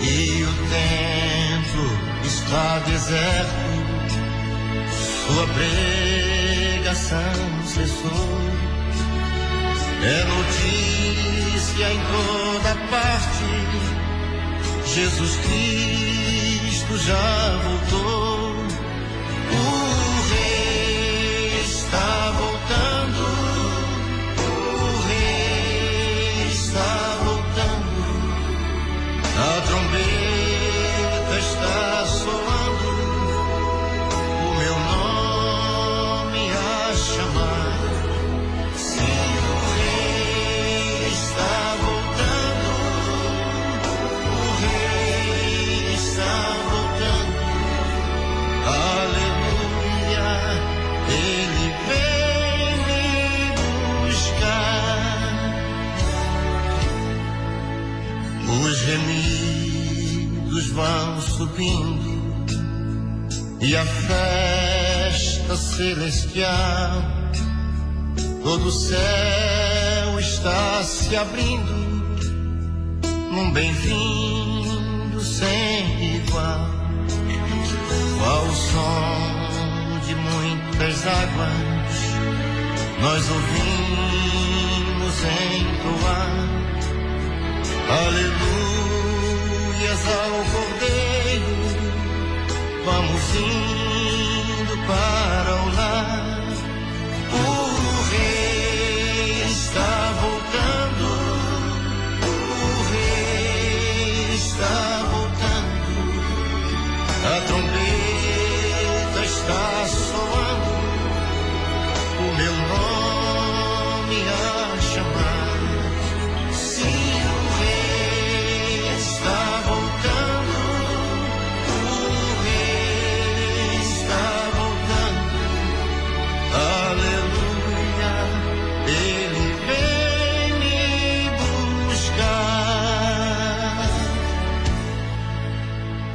S6: E o templo está deserto, sua pregação cessou. É notícia em toda parte, Jesus Cristo já voltou. O Rei está voltando, o Rei está voltando. A trombeta está soando, o meu nome a chamar. Os gemidos vão subindo e a festa celestial, todo o céu está se abrindo num bem-vindo sem igual. Ao som de muitas águas nós ouvimos entoar aleluias ao Cordeiro. Vamos indo para o lar. O Rei está voltando, o Rei está voltando. A trombeta está soando, o meu nome a chamar.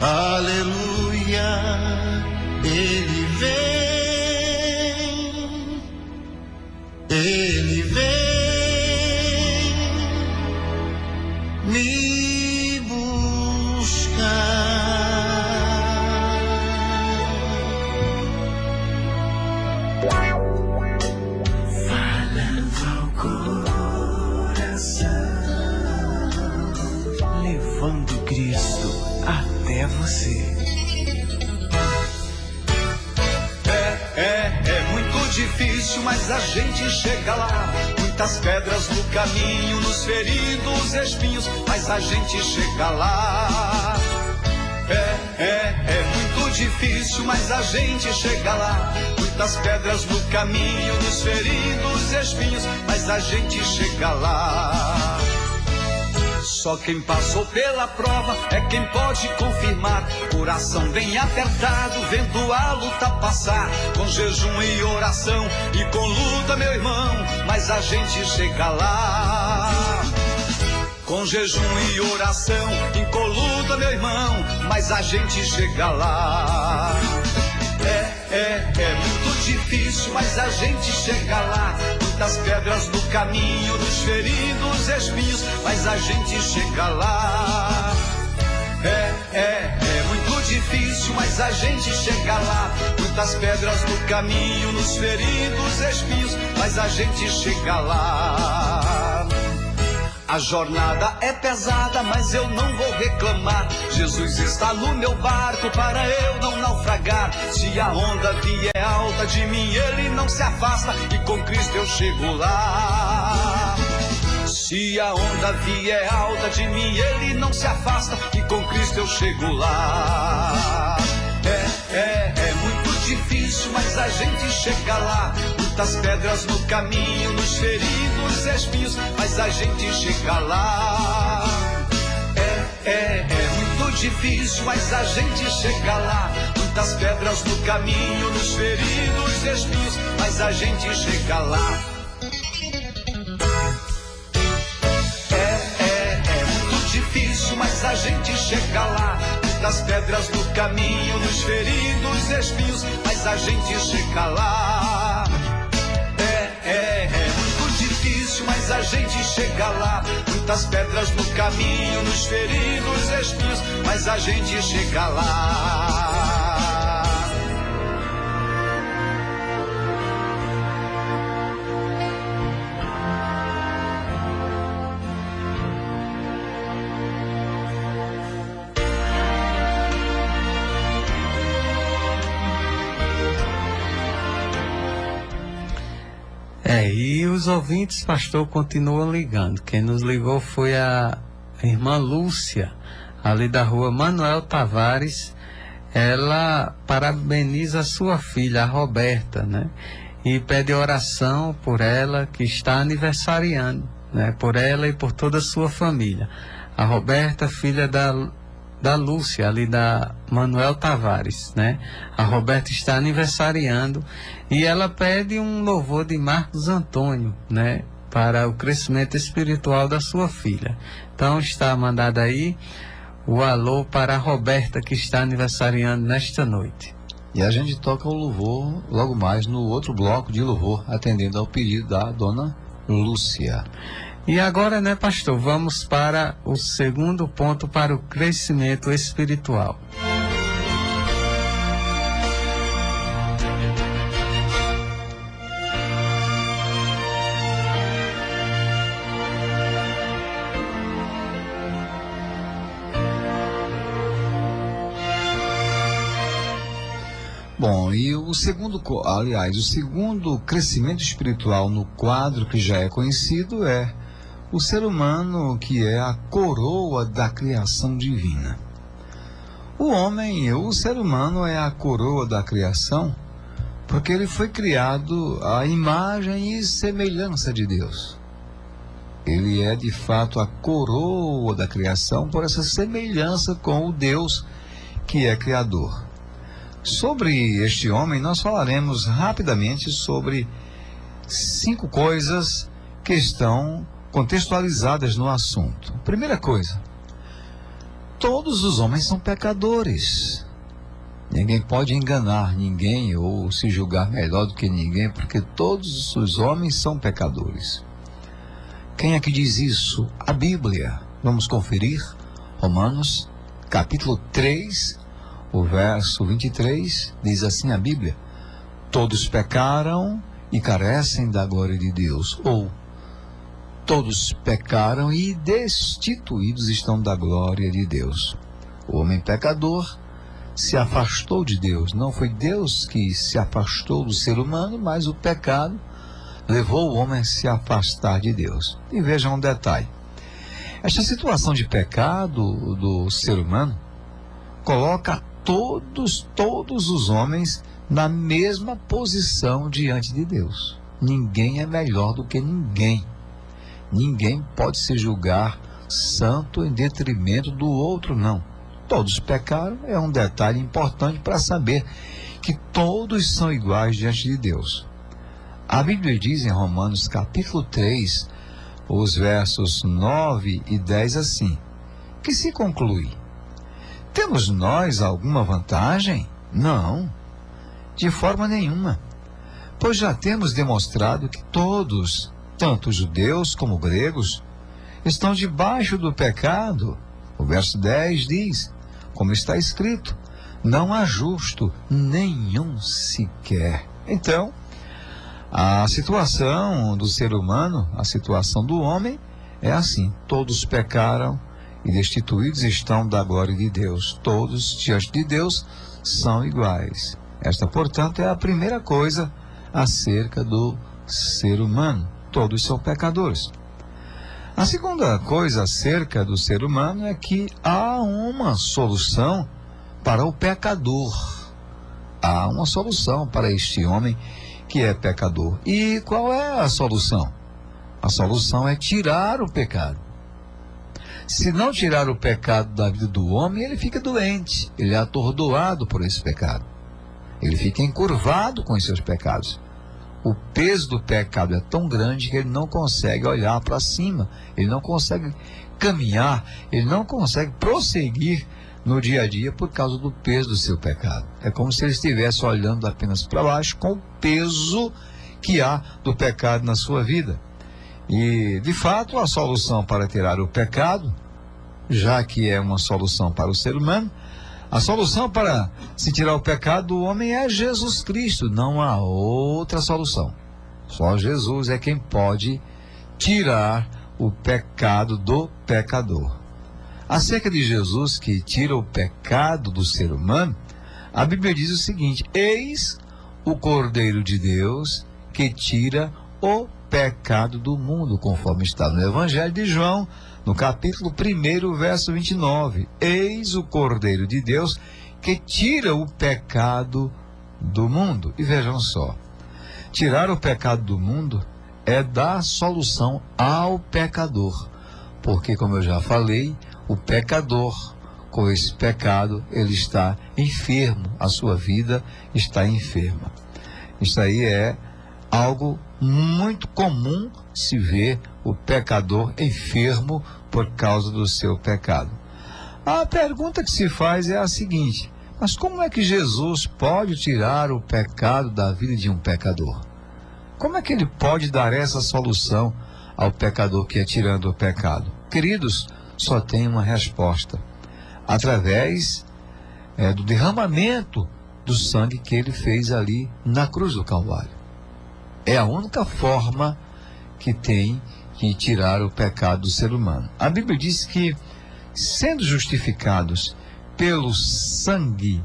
S6: Aleluia, ele vem me buscar.
S7: Falando ao coração, levando Cristo até você.
S8: É muito difícil, mas a gente chega lá. Muitas pedras no caminho, nos feridos espinhos, mas a gente chega lá. É muito difícil, mas a gente chega lá. Muitas pedras no caminho, nos feridos espinhos, mas a gente chega lá. Só quem passou pela prova é quem pode confirmar. Coração bem apertado, vendo a luta passar. Com jejum e oração e com luta, meu irmão, mas a gente chega lá. Com jejum e oração e com luta, meu irmão, mas a gente chega lá. É muito difícil, mas a gente chega lá. Muitas pedras no caminho, nos feridos espinhos, mas a gente chega lá. É muito difícil, mas a gente chega lá. Muitas pedras no caminho, nos feridos espinhos, mas a gente chega lá. A jornada é pesada, mas eu não vou reclamar. Jesus está no meu barco para eu não naufragar. Se a onda vier alta de mim, ele não se afasta, e com Cristo eu chego lá. Se a onda vier alta de mim, ele não se afasta, e com Cristo eu chego lá. É muito difícil, mas a gente chega lá. Muitas pedras no caminho, nos feridos espinhos, mas a gente chega lá. É muito difícil, mas a gente chega lá. Muitas pedras no caminho, nos feridos espinhos, mas a gente chega lá. mas a gente chega lá. Muitas pedras no caminho, nos feridos espinhos, mas a gente chega lá. É muito difícil, mas a gente chega lá. Muitas pedras no caminho, nos feridos espinhos, mas a gente chega lá.
S3: E os ouvintes, pastor, continuam ligando. Quem nos ligou foi a irmã Lúcia, ali da rua Manuel Tavares. Ela parabeniza a sua filha, a Roberta, né? E pede oração por ela, que está aniversariando, né? Por ela e por toda a sua família. A Roberta, filha da Lúcia, ali da Manuel Tavares, né? A Roberta está aniversariando e ela pede um louvor de Marcos Antônio, né? Para o crescimento espiritual da sua filha. Então está mandado aí o alô para a Roberta, que está aniversariando nesta noite.
S4: E a gente toca o louvor logo mais no outro bloco de louvor, atendendo ao pedido da dona Lúcia.
S3: E agora, né, pastor, vamos para o segundo ponto, para o crescimento espiritual.
S4: Bom, e o segundo crescimento espiritual no quadro que já é conhecido é o ser humano, que é a coroa da criação divina. O ser humano é a coroa da criação porque ele foi criado à imagem e semelhança de Deus. Ele é de fato a coroa da criação por essa semelhança com o Deus que é criador. Sobre este homem, nós falaremos rapidamente sobre 5 coisas que estão contextualizadas no assunto. Primeira coisa, todos os homens são pecadores. Ninguém pode enganar ninguém ou se julgar melhor do que ninguém, porque todos os homens são pecadores. Quem é que diz isso? A Bíblia. Vamos conferir. Romanos, capítulo 3, o verso 23, diz assim a Bíblia: todos pecaram e carecem da glória de Deus. Ou, todos pecaram e destituídos estão da glória de Deus. O homem pecador se afastou de Deus. Não foi Deus que se afastou do ser humano, mas o pecado levou o homem a se afastar de Deus. E vejam um detalhe. Esta situação de pecado do ser humano coloca todos os homens na mesma posição diante de Deus. Ninguém é melhor do que ninguém. Ninguém pode se julgar santo em detrimento do outro, não. Todos pecaram, é um detalhe importante para saber que todos são iguais diante de Deus. A Bíblia diz em Romanos capítulo 3, os versos 9 e 10 assim, que se conclui: temos nós alguma vantagem? Não, de forma nenhuma, pois já temos demonstrado que todos, tanto judeus como gregos, estão debaixo do pecado. O verso 10 diz, como está escrito, não há justo nenhum sequer. Então, a situação do ser humano, a situação do homem é assim: todos pecaram e destituídos estão da glória de Deus. Todos diante de Deus são iguais. Esta, portanto, é a primeira coisa acerca do ser humano. Todos são pecadores. A segunda coisa acerca do ser humano é que há uma solução para o pecador. Há uma solução para este homem que é pecador. E qual é a solução? A solução é tirar o pecado. Se não tirar o pecado da vida do homem, ele fica doente, ele é atordoado por esse pecado. Ele fica encurvado com os seus pecados. O peso do pecado é tão grande que ele não consegue olhar para cima, ele não consegue caminhar, ele não consegue prosseguir no dia a dia por causa do peso do seu pecado. É como se ele estivesse olhando apenas para baixo com o peso que há do pecado na sua vida. E, de fato, a solução para tirar o pecado, já que é uma solução para o ser humano, a solução para se tirar o pecado do homem é Jesus Cristo, não há outra solução. Só Jesus é quem pode tirar o pecado do pecador. Acerca de Jesus que tira o pecado do ser humano, a Bíblia diz o seguinte: eis o Cordeiro de Deus que tira o pecado do mundo, conforme está no Evangelho de João, no capítulo 1, verso 29. Eis o Cordeiro de Deus que tira o pecado do mundo. E vejam só, tirar o pecado do mundo é dar solução ao pecador. Porque, como eu já falei, o pecador, com esse pecado, ele está enfermo, a sua vida está enferma. Isso aí é algo muito comum se ver o pecador enfermo por causa do seu pecado. A pergunta que se faz é a seguinte: mas como é que Jesus pode tirar o pecado da vida de um pecador? Como é que ele pode dar essa solução ao pecador que é tirando o pecado? Queridos, só tem uma resposta: através do derramamento do sangue que ele fez ali na cruz do Calvário. É a única forma que tem de tirar o pecado do ser humano. A Bíblia diz que, sendo justificados pelo sangue,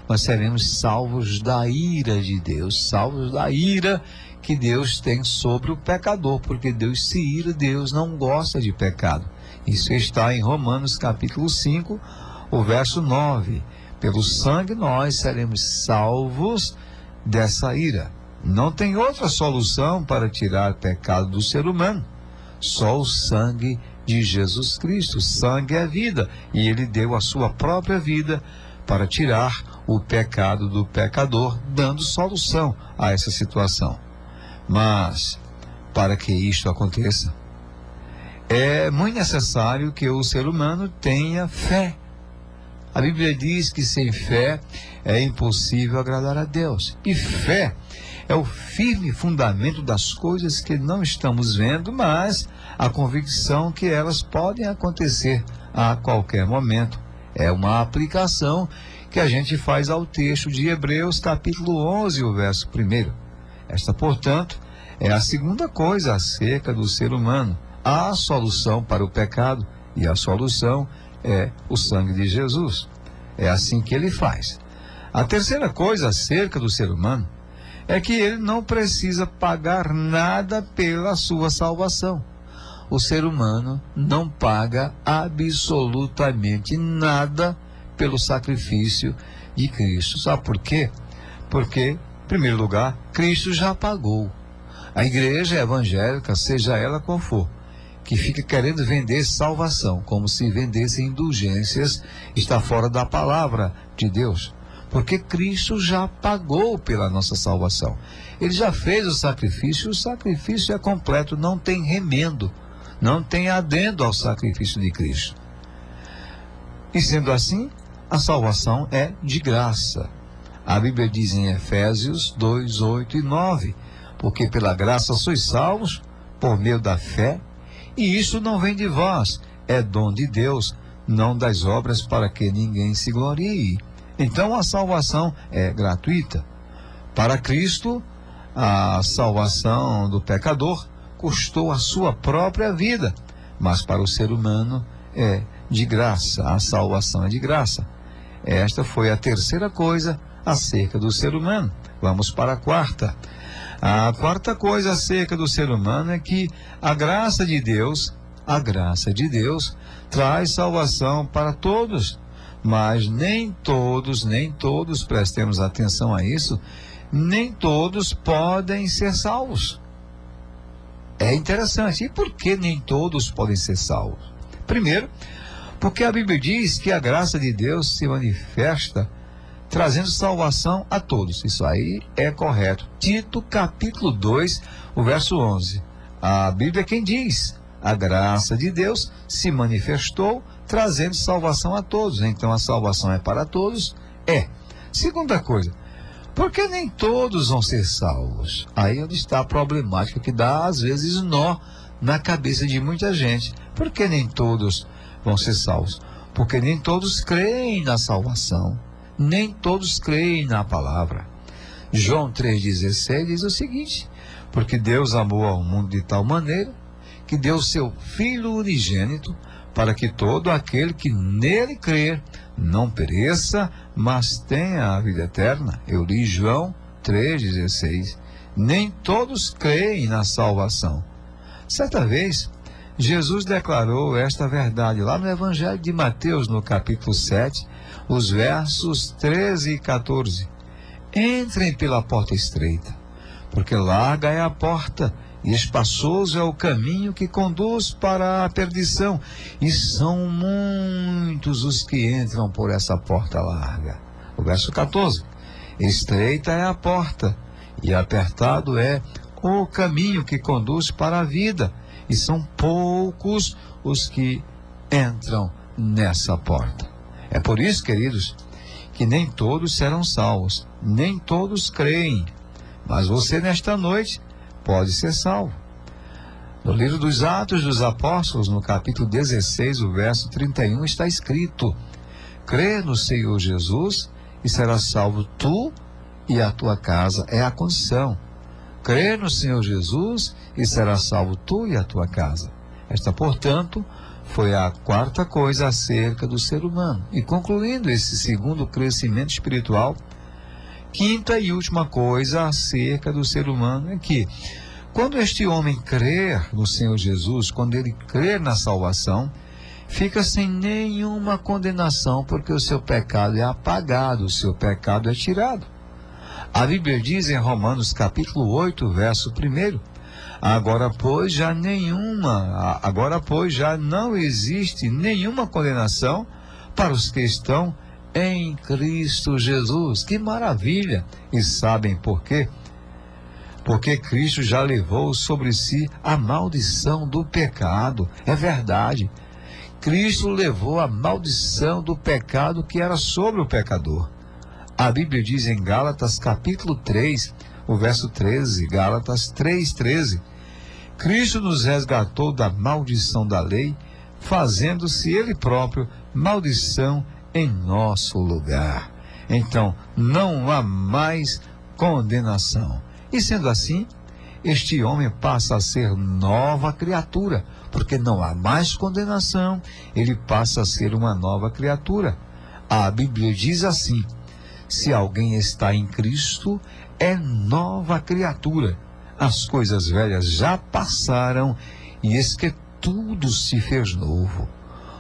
S4: nós seremos salvos da ira de Deus, salvos da ira que Deus tem sobre o pecador, porque Deus se ira, Deus não gosta de pecado. Isso está em Romanos capítulo 5, o verso 9. Pelo sangue nós seremos salvos dessa ira. Não tem outra solução para tirar pecado do ser humano, só o sangue de Jesus Cristo. O sangue é vida, e ele deu a sua própria vida para tirar o pecado do pecador, dando solução a essa situação. Mas, para que isto aconteça, é muito necessário que o ser humano tenha fé. A Bíblia diz que sem fé é impossível agradar a Deus. E fé é o firme fundamento das coisas que não estamos vendo, mas a convicção que elas podem acontecer a qualquer momento. É uma aplicação que a gente faz ao texto de Hebreus, capítulo 11, o verso 1. Esta, portanto, é a segunda coisa acerca do ser humano. Há a solução para o pecado, e a solução é o sangue de Jesus. É assim que ele faz. A terceira coisa acerca do ser humano é que ele não precisa pagar nada pela sua salvação. O ser humano não paga absolutamente nada pelo sacrifício de Cristo. Sabe por quê? Porque, em primeiro lugar, Cristo já pagou. A igreja evangélica, seja ela qual for, que fica querendo vender salvação, como se vendesse indulgências, está fora da palavra de Deus. Porque Cristo já pagou pela nossa salvação. Ele já fez o sacrifício é completo, não tem remendo, não tem adendo ao sacrifício de Cristo. E sendo assim, a salvação é de graça. A Bíblia diz em Efésios 2, 8 e 9, porque pela graça sois salvos, por meio da fé, e isso não vem de vós, é dom de Deus, não das obras, para que ninguém se glorie. Então a salvação é gratuita. Para Cristo, a salvação do pecador custou a sua própria vida, mas para o ser humano é de graça, a salvação é de graça. Esta foi a terceira coisa acerca do ser humano. Vamos para a quarta. A quarta coisa acerca do ser humano é que a graça de Deus traz salvação para todos. Mas nem todos, prestemos atenção a isso, nem todos podem ser salvos. É interessante. E por que nem todos podem ser salvos? Primeiro, porque a Bíblia diz que a graça de Deus se manifesta trazendo salvação a todos. Isso aí é correto. Tito, capítulo 2, o verso 11. A Bíblia é quem diz: a graça de Deus se manifestou, trazendo salvação a todos. Então a salvação é para todos? É. Segunda coisa, por que nem todos vão ser salvos? Aí é onde está a problemática que dá, às vezes, nó na cabeça de muita gente. Por que nem todos vão ser salvos? Porque nem todos creem na salvação, nem todos creem na palavra. João 3,16 diz o seguinte: porque Deus amou ao mundo de tal maneira que deu seu Filho unigênito, para que todo aquele que nele crer não pereça, mas tenha a vida eterna. Eu li João 3,16. Nem todos creem na salvação. Certa vez, Jesus declarou esta verdade lá no Evangelho de Mateus, no capítulo 7, os versos 13 e 14. Entrem pela porta estreita, porque larga é a porta, e espaçoso é o caminho que conduz para a perdição, e são muitos os que entram por essa porta larga. O verso 14. Estreita é a porta, e apertado é o caminho que conduz para a vida, e são poucos os que entram nessa porta. É por isso, queridos, que nem todos serão salvos, nem todos creem, mas você nesta noite pode ser salvo. No livro dos Atos dos Apóstolos, no capítulo 16, o verso 31, está escrito: crê no Senhor Jesus e serás salvo tu e a tua casa. É a condição. Crê no Senhor Jesus e serás salvo tu e a tua casa. Esta, portanto, foi a quarta coisa acerca do ser humano. E concluindo esse segundo crescimento espiritual, quinta e última coisa acerca do ser humano é que, quando este homem crer no Senhor Jesus, quando ele crer na salvação, fica sem nenhuma condenação, porque o seu pecado é apagado, o seu pecado é tirado. A Bíblia diz em Romanos capítulo 8, verso 1, agora pois já não existe nenhuma condenação para os que estão em Cristo Jesus. Que maravilha! E sabem por quê? Porque Cristo já levou sobre si a maldição do pecado. É verdade. Cristo levou a maldição do pecado que era sobre o pecador. A Bíblia diz em Gálatas capítulo 3, o verso 13, Gálatas 3:13, Cristo nos resgatou da maldição da lei, fazendo-se Ele próprio maldição em nosso lugar. Então, não há mais condenação. E sendo assim, este homem passa a ser nova criatura, porque não há mais condenação, ele passa a ser uma nova criatura. A Bíblia diz assim: se alguém está em Cristo, é nova criatura. As coisas velhas já passaram, e eis que tudo se fez novo.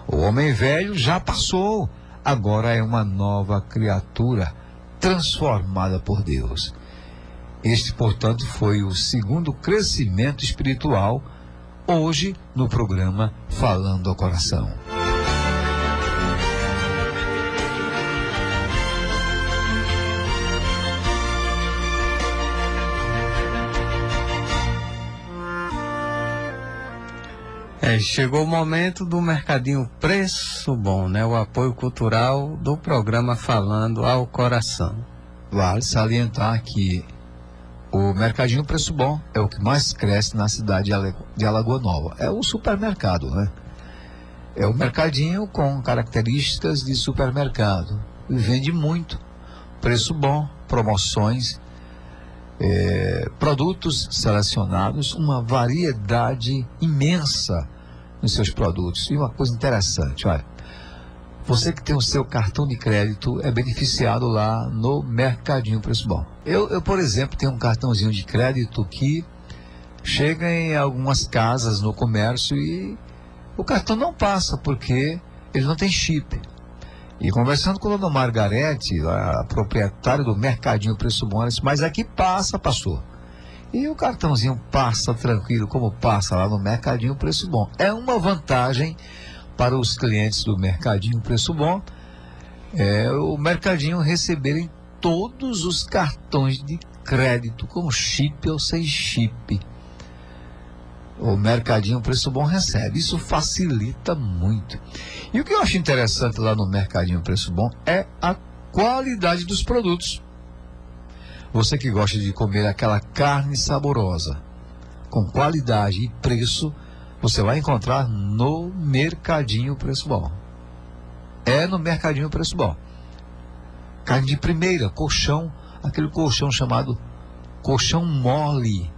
S4: O homem velho já passou, agora é uma nova criatura, transformada por Deus. Este, portanto, foi o segundo crescimento espiritual, hoje no programa Falando ao Coração.
S3: Chegou o momento do Mercadinho Preço Bom, né? O apoio cultural do programa Falando ao Coração.
S4: Vale salientar que o Mercadinho Preço Bom é o que mais cresce na cidade de Alagoa Nova. É o supermercado, né? É o mercadinho com características de supermercado. E vende muito. Preço bom, promoções, produtos selecionados, uma variedade imensa nos seus produtos. E uma coisa interessante, olha, você que tem o seu cartão de crédito é beneficiado lá no Mercadinho Preço Bom. Eu, por exemplo, tenho um cartãozinho de crédito que chega em algumas casas no comércio e o cartão não passa porque ele não tem chip. E conversando com a dona Margarete, a proprietária do Mercadinho Preço Bom, ela disse: mas aqui passa, pastor. E o cartãozinho passa tranquilo, como passa lá no Mercadinho Preço Bom. É uma vantagem para os clientes do Mercadinho Preço Bom o Mercadinho receberem todos os cartões de crédito com chip ou sem chip. O Mercadinho Preço Bom recebe. Isso facilita muito. E o que eu acho interessante lá no Mercadinho Preço Bom é a qualidade dos produtos. Você que gosta de comer aquela carne saborosa, com qualidade e preço, você vai encontrar no Mercadinho Preço Bom. É no Mercadinho Preço Bom. Carne de primeira, colchão, aquele colchão chamado colchão mole.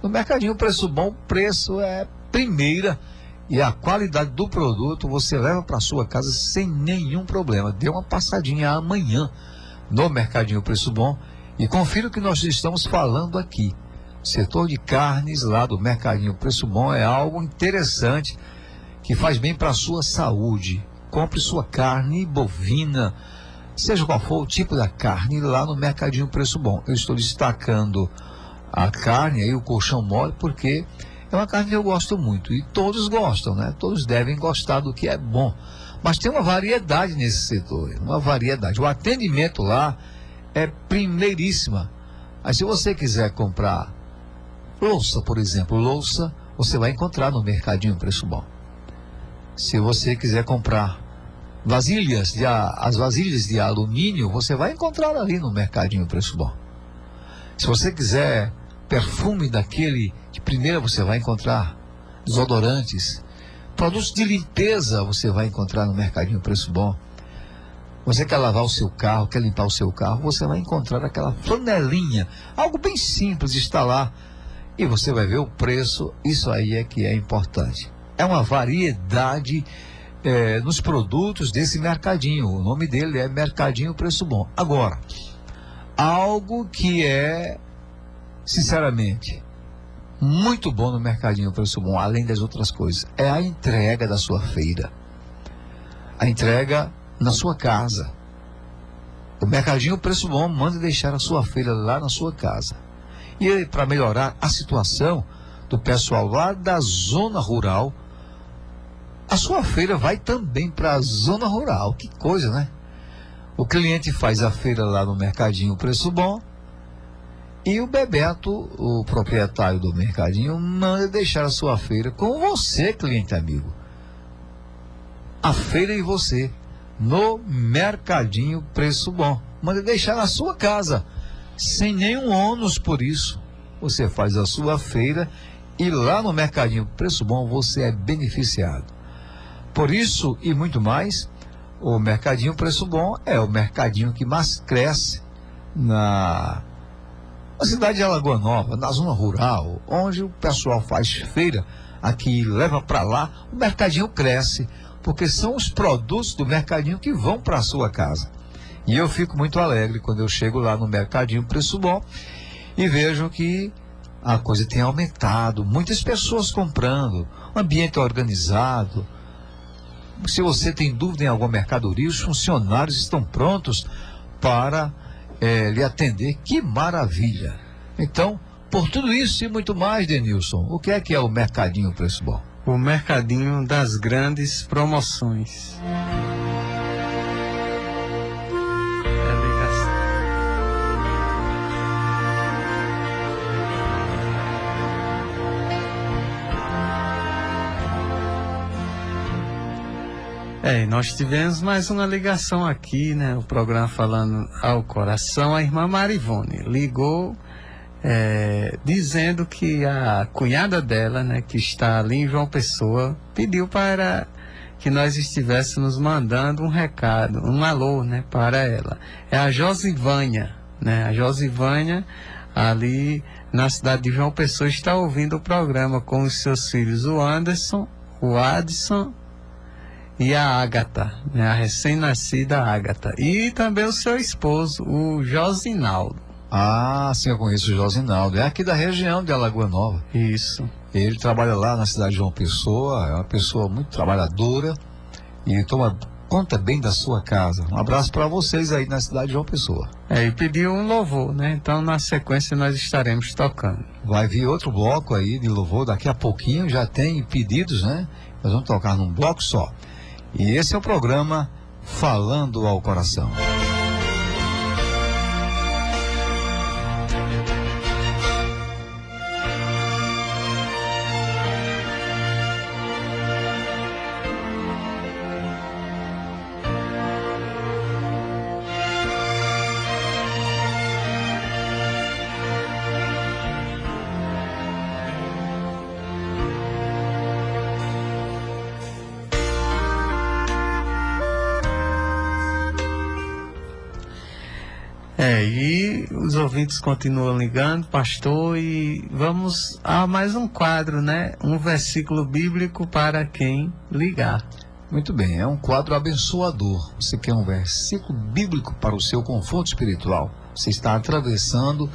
S4: No Mercadinho Preço Bom, o preço é primeira e a qualidade do produto você leva para sua casa sem nenhum problema. Dê uma passadinha amanhã no Mercadinho Preço Bom e confira o que nós estamos falando aqui. O setor de carnes lá do Mercadinho Preço Bom é algo interessante que faz bem para a sua saúde. Compre sua carne bovina, seja qual for o tipo da carne, lá no Mercadinho Preço Bom. Eu estou destacando a carne aí, o colchão mole, porque é uma carne que eu gosto muito e todos gostam, né? Todos devem gostar do que é bom. Mas tem uma variedade nesse setor, uma variedade. O atendimento lá é primeiríssima. Mas se você quiser comprar louça, por exemplo, louça, você vai encontrar no Mercadinho Preço Bom. Se você quiser comprar vasilhas, as vasilhas de alumínio, você vai encontrar ali no Mercadinho Preço Bom. Se você quiser perfume daquele de primeira, você vai encontrar. Desodorantes, produtos de limpeza, você vai encontrar no Mercadinho Preço Bom. Você quer lavar o seu carro, quer limpar o seu carro, você vai encontrar aquela flanelinha, algo bem simples, está lá. E você vai ver o preço, isso aí é que é importante. É uma variedade nos produtos desse mercadinho. O nome dele é Mercadinho Preço Bom. Agora, algo que é, sinceramente, muito bom no Mercadinho Preço Bom, além das outras coisas, é a entrega da sua feira. A entrega na sua casa. O Mercadinho Preço Bom manda deixar a sua feira lá na sua casa. E para melhorar a situação do pessoal lá da zona rural, a sua feira vai também para a zona rural. Que coisa, né? O cliente faz a feira lá no Mercadinho Preço Bom e o Bebeto, o proprietário do Mercadinho, manda deixar a sua feira com você, cliente amigo. A feira e você no Mercadinho Preço Bom. Manda deixar na sua casa, sem nenhum ônus por isso. Você faz a sua feira e lá no Mercadinho Preço Bom você é beneficiado. Por isso e muito mais, o Mercadinho Preço Bom é o mercadinho que mais cresce na cidade de Alagoa Nova, na zona rural, onde o pessoal faz feira aqui, leva para lá, o mercadinho cresce, porque são os produtos do mercadinho que vão para a sua casa. E eu fico muito alegre quando eu chego lá no Mercadinho Preço Bom e vejo que a coisa tem aumentado, muitas pessoas comprando, o ambiente organizado. Se você tem dúvida em alguma mercadoria, os funcionários estão prontos para lhe atender. Que maravilha! Então, por tudo isso e muito mais, Denilson, o que é o Mercadinho Preço Bom?
S3: O Mercadinho das grandes promoções. Nós tivemos mais uma ligação aqui, né? O programa Falando ao Coração. A irmã Marivone ligou dizendo que a cunhada dela, né, que está ali em João Pessoa, pediu para que nós estivéssemos mandando um recado, um alô, né, para ela. É a Josivânia, né? A Josivânia, ali na cidade de João Pessoa, está ouvindo o programa com os seus filhos, o Anderson, o Adson e a Ágata, né, a recém-nascida Ágata. E também o seu esposo, o Josinaldo.
S4: Ah, sim, eu conheço o Josinaldo. É aqui da região de Alagoa Nova.
S3: Isso.
S4: Ele trabalha lá na cidade de João Pessoa, é uma pessoa muito trabalhadora e toma conta bem da sua casa. Um abraço para vocês aí na cidade de João Pessoa.
S3: E pediu um louvor, né? Então, na sequência, nós estaremos tocando.
S4: Vai vir outro bloco aí de louvor, daqui a pouquinho já tem pedidos, né? Nós vamos tocar num bloco só. E esse é o programa Falando ao Coração.
S3: E os ouvintes continuam ligando, pastor, e vamos a mais um quadro, né? Um versículo bíblico para quem ligar.
S4: Muito bem, é um quadro abençoador. Você quer um versículo bíblico para o seu conforto espiritual? Você está atravessando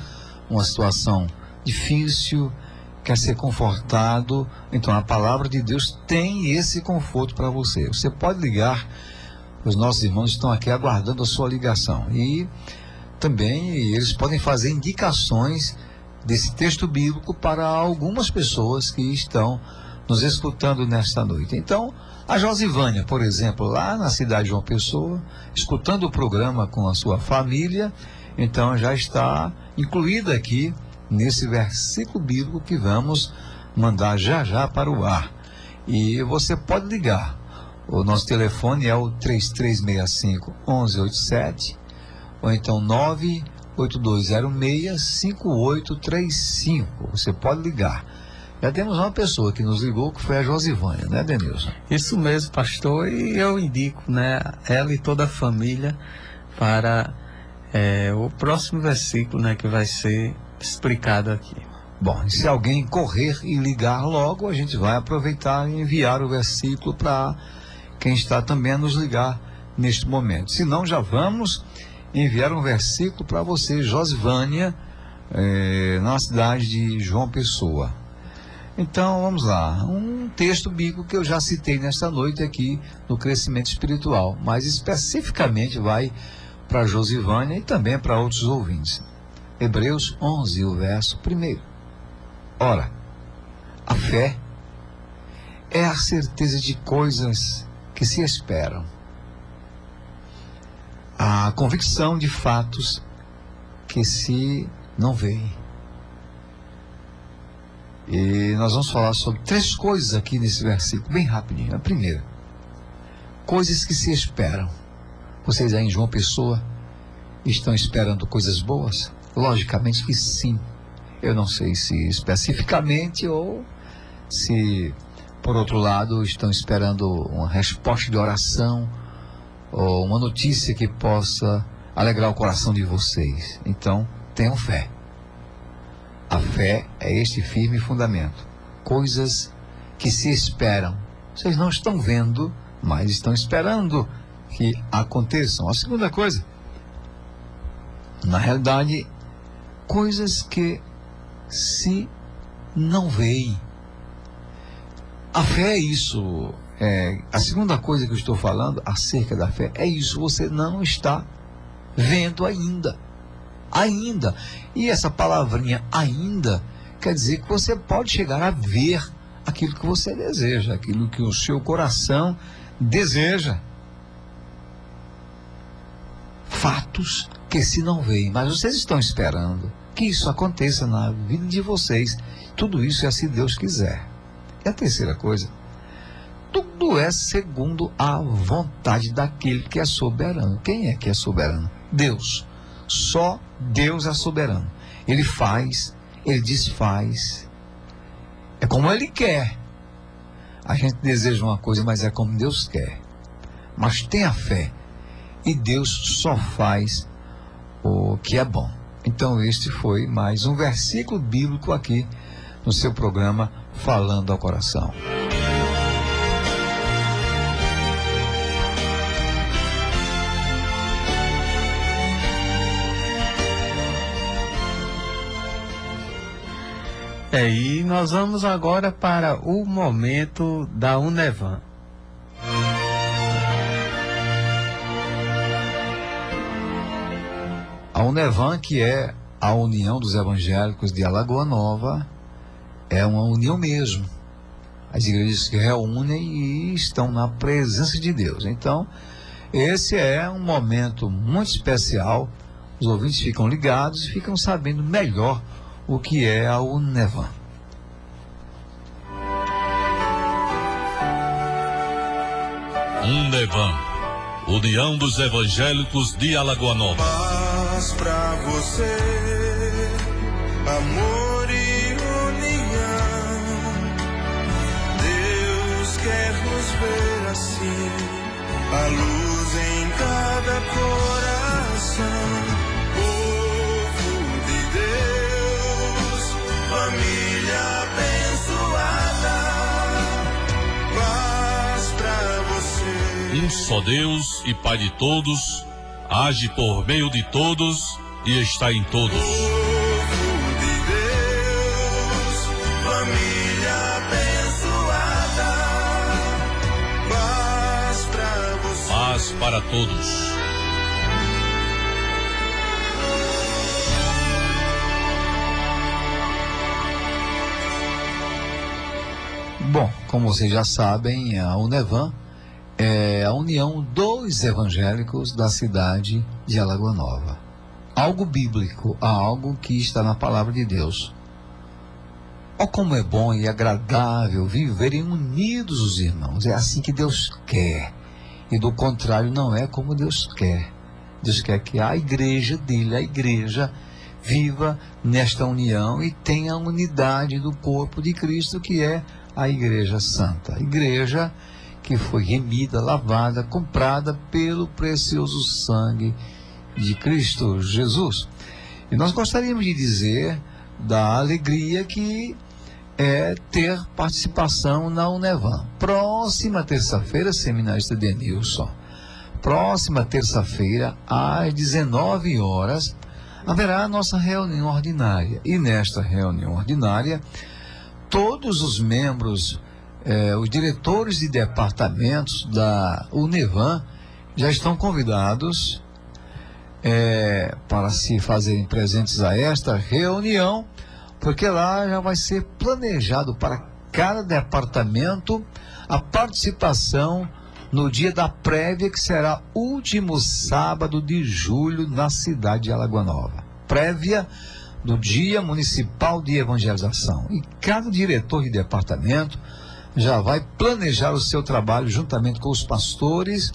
S4: uma situação difícil, quer ser confortado, então a palavra de Deus tem esse conforto para você. Você pode ligar, os nossos irmãos estão aqui aguardando a sua ligação. E também eles podem fazer indicações desse texto bíblico para algumas pessoas que estão nos escutando nesta noite. Então, a Josivânia, por exemplo, lá na cidade de João Pessoa, escutando o programa com a sua família, então já está incluída aqui nesse versículo bíblico que vamos mandar já já para o ar. E você pode ligar. O nosso telefone é o 3365-1187, ou então 98206-5835. Você pode ligar. Já temos uma pessoa que nos ligou, que foi a Josivânia, né, Denilson?
S3: Isso mesmo, pastor, e eu indico, né, ela e toda a família para o próximo versículo, né, que vai ser explicado aqui.
S4: Bom, e se alguém correr e ligar logo, a gente vai aproveitar e enviar o versículo para quem está também a nos ligar neste momento. Se não, já vamos enviar um versículo para você, Josivânia, na cidade de João Pessoa. Então, vamos lá. Um texto bíblico que eu já citei nesta noite aqui no Crescimento Espiritual, mas especificamente vai para Josivânia e também para outros ouvintes. Hebreus 11, o verso 1. Ora, a fé é a certeza de coisas que se esperam, a convicção de fatos que se não veem. E nós vamos falar sobre 3 coisas aqui nesse versículo, bem rapidinho. A primeira, coisas que se esperam. Vocês aí em João Pessoa estão esperando coisas boas? Logicamente que sim. Eu não sei se especificamente ou se, por outro lado, estão esperando uma resposta de oração ou uma notícia que possa alegrar o coração de vocês. Então, tenham fé. A fé é este firme fundamento. Coisas que se esperam. Vocês não estão vendo, mas estão esperando que aconteçam. A segunda coisa, na realidade, coisas que se não veem. A fé é isso. A segunda coisa que eu estou falando acerca da fé é isso. Você não está vendo ainda. Ainda. E essa palavrinha ainda quer dizer que você pode chegar a ver aquilo que você deseja, aquilo que o seu coração deseja. Fatos que se não veem, mas vocês estão esperando que isso aconteça na vida de vocês. Tudo isso é se Deus quiser. E a terceira coisa, tudo é segundo a vontade daquele que é soberano. Quem é que é soberano? Deus. Só Deus é soberano. Ele faz, ele desfaz. É como ele quer. A gente deseja uma coisa, mas é como Deus quer. Mas tenha fé. E Deus só faz o que é bom. Então este foi mais um versículo bíblico aqui no seu programa Falando ao Coração.
S3: E nós vamos agora para o momento da Unevan.
S4: A Unevan, que é a União dos Evangélicos de Alagoa Nova, é uma união mesmo. As igrejas se reúnem e estão na presença de Deus. Então, Esse é um momento muito especial. Os ouvintes ficam ligados e ficam sabendo melhor o que é a Unevan.
S1: Unevan, União dos Evangélicos de Alagoa Nova.
S6: Paz pra você, amor e união. Deus quer nos ver assim, a luz em cada coração. Povo de Deus, família abençoada. Paz pra você.
S1: Um só Deus e Pai de todos, age por meio de todos e está em todos.
S6: Povo de Deus, família abençoada. Paz pra você.
S1: Paz para todos.
S4: Bom, como vocês já sabem, a Unevan é a união dos evangélicos da cidade de Alagoa Nova. Algo bíblico, algo que está na palavra de Deus. Ó, como é bom e agradável viverem unidos os irmãos. É assim que Deus quer. E do contrário, não é como Deus quer. Deus quer que a igreja dele, a igreja, viva nesta união e tenha a unidade do corpo de Cristo, que é a Igreja Santa. A igreja que foi remida, lavada, comprada pelo precioso sangue de Cristo Jesus. E nós gostaríamos de dizer da alegria que é ter participação na Unevan. Próxima terça-feira, seminarista Denilson, próxima terça-feira, às 19 horas, haverá a nossa reunião ordinária. E nesta reunião ordinária, todos os membros, os diretores de departamentos da Unevan já estão convidados para se fazerem presentes a esta reunião, porque lá já vai ser planejado para cada departamento a participação no dia da prévia, que será último sábado de julho na cidade de Alagoa Nova. Prévia do Dia Municipal de Evangelização. E cada diretor de departamento já vai planejar o seu trabalho juntamente com os pastores,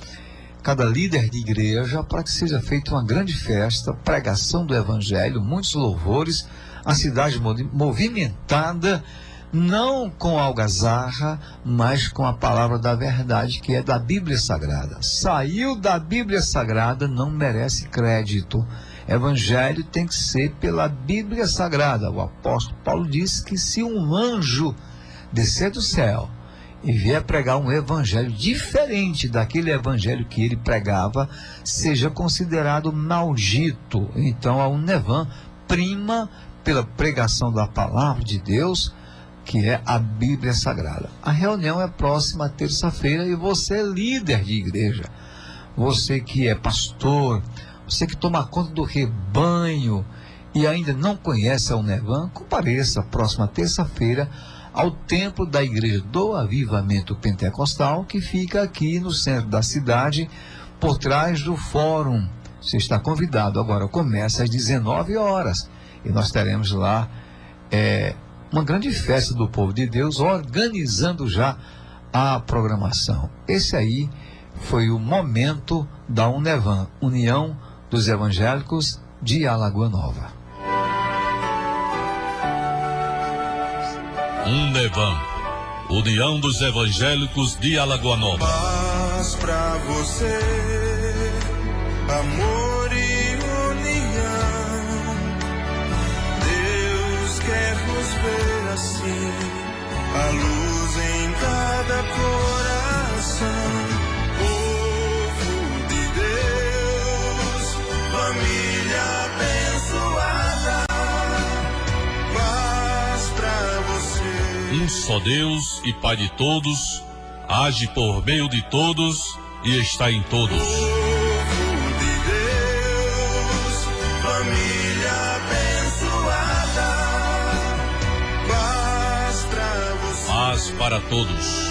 S4: cada líder de igreja, para que seja feita uma grande festa, pregação do Evangelho, muitos louvores, a cidade movimentada, não com algazarra, mas com a palavra da verdade, que é da Bíblia Sagrada. Saiu da Bíblia Sagrada, não merece crédito. Evangelho tem que ser pela Bíblia Sagrada. O apóstolo Paulo disse que se um anjo descer do céu e vier pregar um evangelho diferente daquele evangelho que ele pregava, seja considerado maldito. Então a Unevan prima pela pregação da palavra de Deus, que é a Bíblia Sagrada. A reunião é próxima terça-feira e você, líder de igreja, você que é pastor, você que toma conta do rebanho e ainda não conhece a Unevan, compareça próxima terça-feira ao templo da Igreja do Avivamento Pentecostal, que fica aqui no centro da cidade, por trás do fórum. Você está convidado. Agora começa às 19 horas e nós teremos lá uma grande festa do povo de Deus, organizando já a programação. Esse aí foi o momento da Unevan, União dos Evangélicos de Alagoa Nova.
S1: Unevan, União dos Evangélicos de Alagoa Nova.
S6: Paz pra você, amor e união. Deus quer nos ver assim, a luz em cada coração. Povo de Deus, família abençoada. Paz pra você.
S1: Um só Deus e Pai de todos, age por meio de todos e está em todos.
S6: Povo de Deus, família abençoada. Paz pra você.
S1: Paz para todos.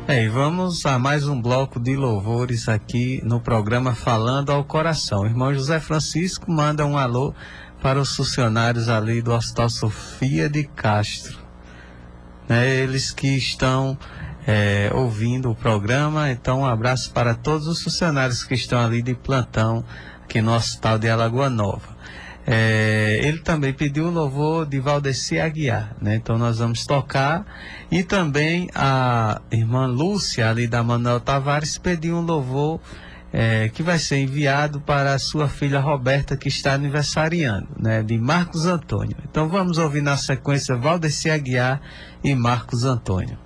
S3: E vamos a mais um bloco de louvores aqui no programa Falando ao Coração. O irmão José Francisco manda um alô para os funcionários ali do Hospital Sofia de Castro, né? Eles que estão ouvindo o programa. Então um abraço para todos os funcionários que estão ali de plantão aqui no Hospital de Alagoa Nova. Ele também pediu o louvor de Valdeci Aguiar, né? Então nós vamos tocar. E também a irmã Lúcia, ali da Manuel Tavares, pediu um louvor que vai ser enviado para a sua filha Roberta, que está aniversariando, né? De Marcos Antônio. Então vamos ouvir na sequência Valdeci Aguiar e Marcos Antônio.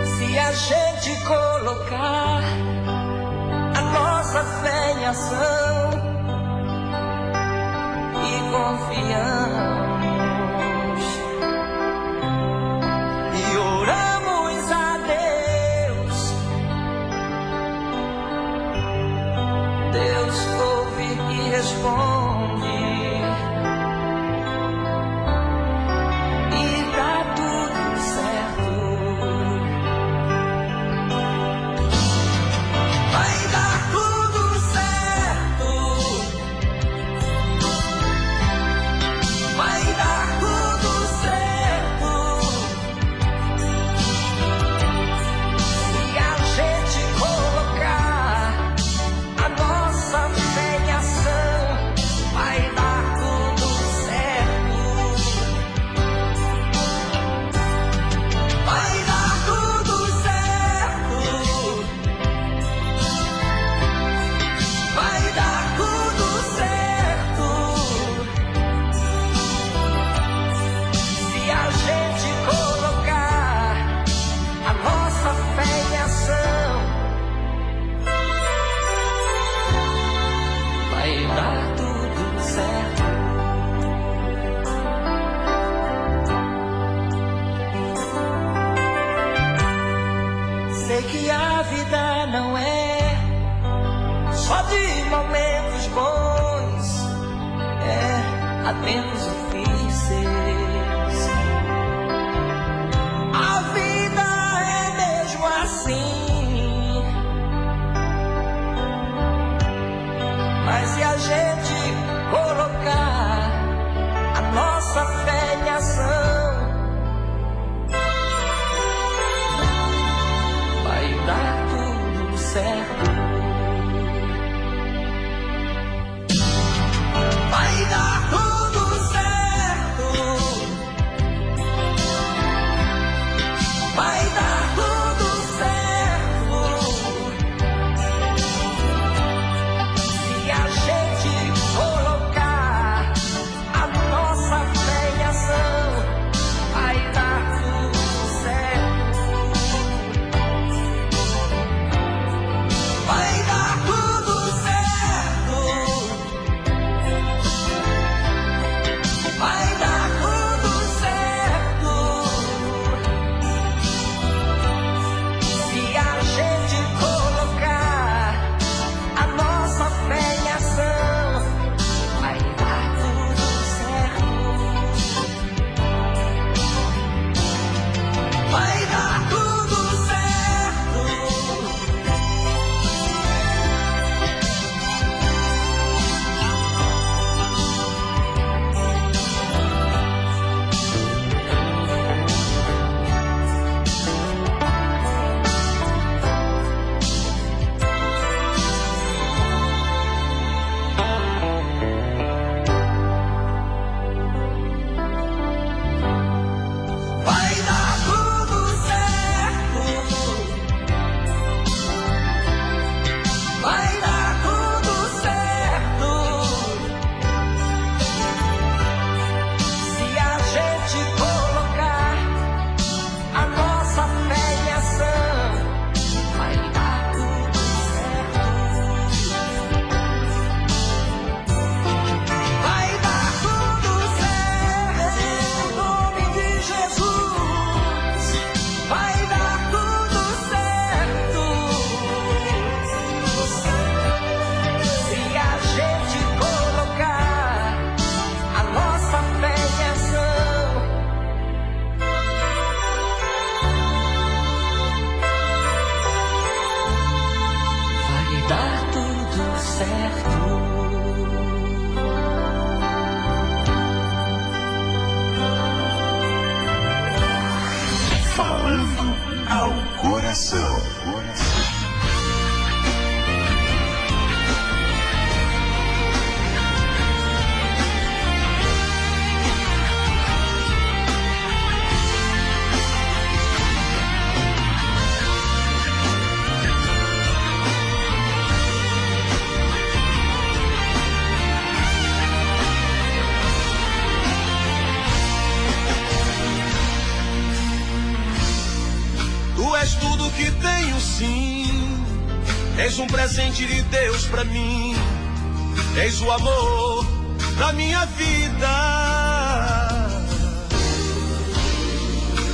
S9: Se a gente colocar a nossa fé em ação e confiamos e oramos a Deus, Deus ouve e responde e dá tudo certo. Vai dar tudo certo. Vai dar tudo certo. Se a gente colocar a nossa fé em ação, vai dar tudo certo. Vai dar tudo certo. Vai dar tudo certo. Se a gente colocar a nossa fé em ação, vai dar tudo certo. Sei que a vida não é só de momentos bons, há tempos difíceis. A vida é mesmo assim. Mas se a gente colocar a nossa fé em ação, vai dar tudo certo. Vai dar tudo certo.
S2: coração.
S6: Tudo que tenho, sim. És um presente de Deus pra mim. És o amor da minha vida.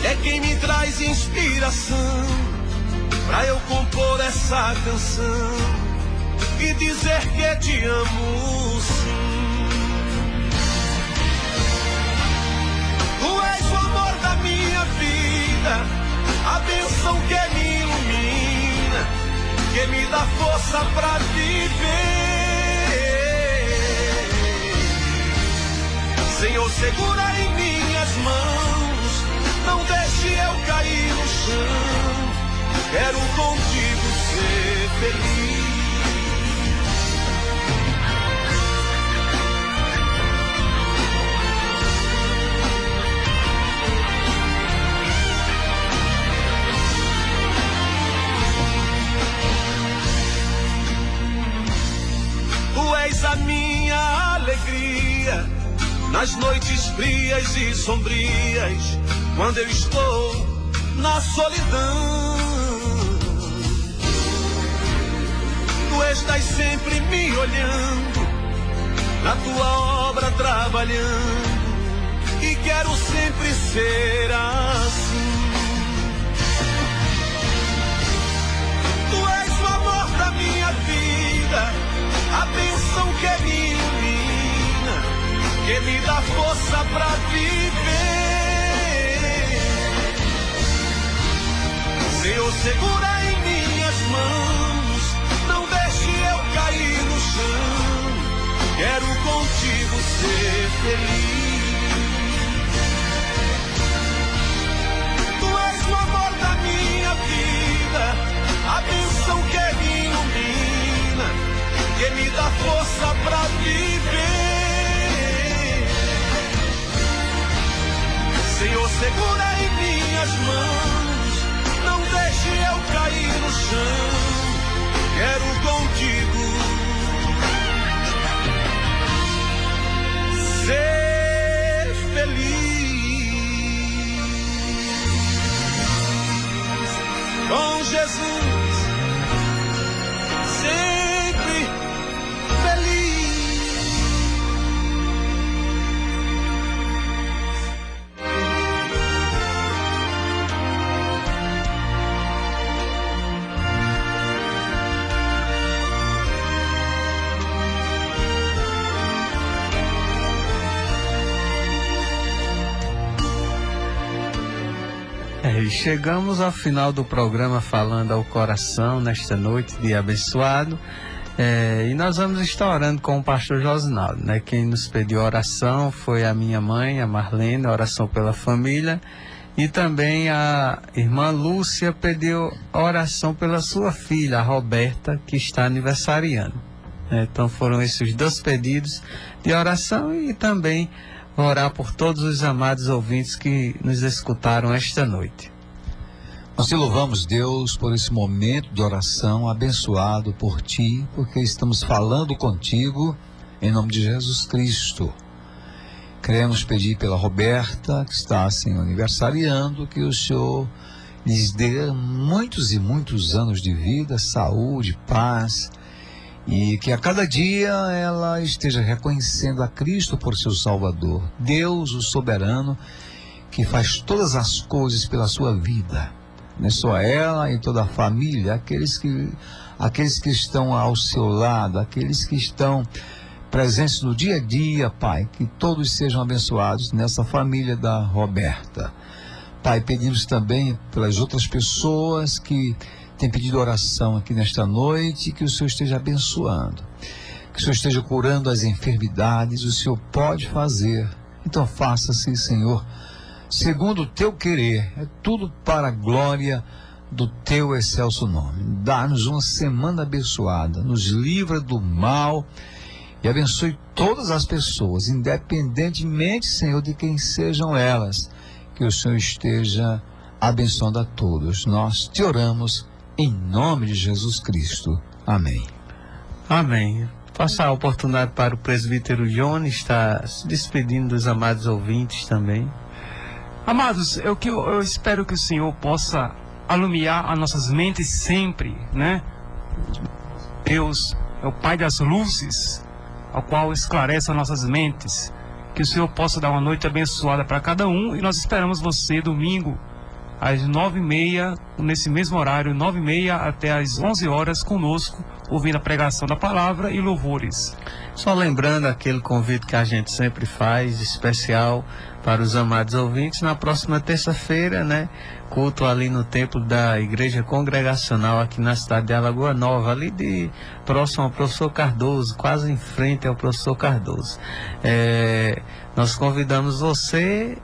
S6: É quem me traz inspiração pra eu compor essa canção e dizer que te amo, sim. Tu és o amor da minha vida, a bênção que me ilumina, que me dá força pra viver. Senhor, segura em minhas mãos, não deixe eu cair no chão. Quero contigo ser feliz. Tu és a minha alegria nas noites frias e sombrias, quando eu estou na solidão. Tu estás sempre me olhando, na tua obra trabalhando, e quero sempre ser assim. Tu és o amor da minha vida, a bênção que me ilumina, que me dá força pra viver. Senhor, segura em minhas mãos, não deixe eu cair no chão. Quero contigo ser feliz. Tu és o amor da minha vida, a bênção que me ilumina, que me dá força pra viver. Senhor, segura em minhas mãos, não deixe eu cair no chão. Quero contigo ser feliz. Com Jesus sempre feliz.
S3: E chegamos ao final do programa Falando ao Coração, nesta noite de abençoado. E nós vamos estar orando com o pastor Josinaldo, né? Quem nos pediu oração foi a minha mãe, a Marlene, oração pela família. E também a irmã Lúcia pediu oração pela sua filha, a Roberta, que está aniversariando. Então foram esses dois pedidos de oração e também orar por todos os amados ouvintes que nos escutaram esta noite.
S4: Nós te louvamos, Deus, por esse momento de oração abençoado por ti, porque estamos falando contigo em nome de Jesus Cristo. Queremos pedir pela Roberta, que está assim aniversariando, que o Senhor lhes dê muitos e muitos anos de vida, saúde, paz, e que a cada dia ela esteja reconhecendo a Cristo por seu Salvador, Deus o soberano, que faz todas as coisas pela sua vida. Não é só ela e toda a família, aqueles que estão ao seu lado, aqueles que estão presentes no dia a dia, Pai, que todos sejam abençoados nessa família da Roberta. Pai, pedimos também pelas outras pessoas que têm pedido oração aqui nesta noite, que o Senhor esteja abençoando, que o Senhor esteja curando as enfermidades, o Senhor pode fazer. Então faça-se, Senhor, segundo o teu querer, é tudo para a glória do teu excelso nome. Dá-nos uma semana abençoada, nos livra do mal e abençoe todas as pessoas, independentemente, Senhor, de quem sejam elas, que o Senhor esteja abençoando a todos. Nós te oramos em nome de Jesus Cristo. Amém.
S3: Amém. Passar a oportunidade para o presbítero Johnny estar se despedindo dos amados ouvintes também.
S5: Amados, eu espero que o Senhor possa alumiar as nossas mentes sempre, né? Deus é o Pai das luzes, ao qual esclarece as nossas mentes. Que o Senhor possa dar uma noite abençoada para cada um, e nós esperamos você domingo às 9h30, nesse mesmo horário, 9h30 até às 11 horas conosco, ouvindo a pregação da palavra e louvores.
S3: Só lembrando aquele convite que a gente sempre faz, especial para os amados ouvintes, na próxima terça-feira, né? Culto ali no templo da Igreja Congregacional aqui na cidade de Alagoa Nova, ali próximo ao professor Cardoso, quase em frente ao professor Cardoso. Nós convidamos você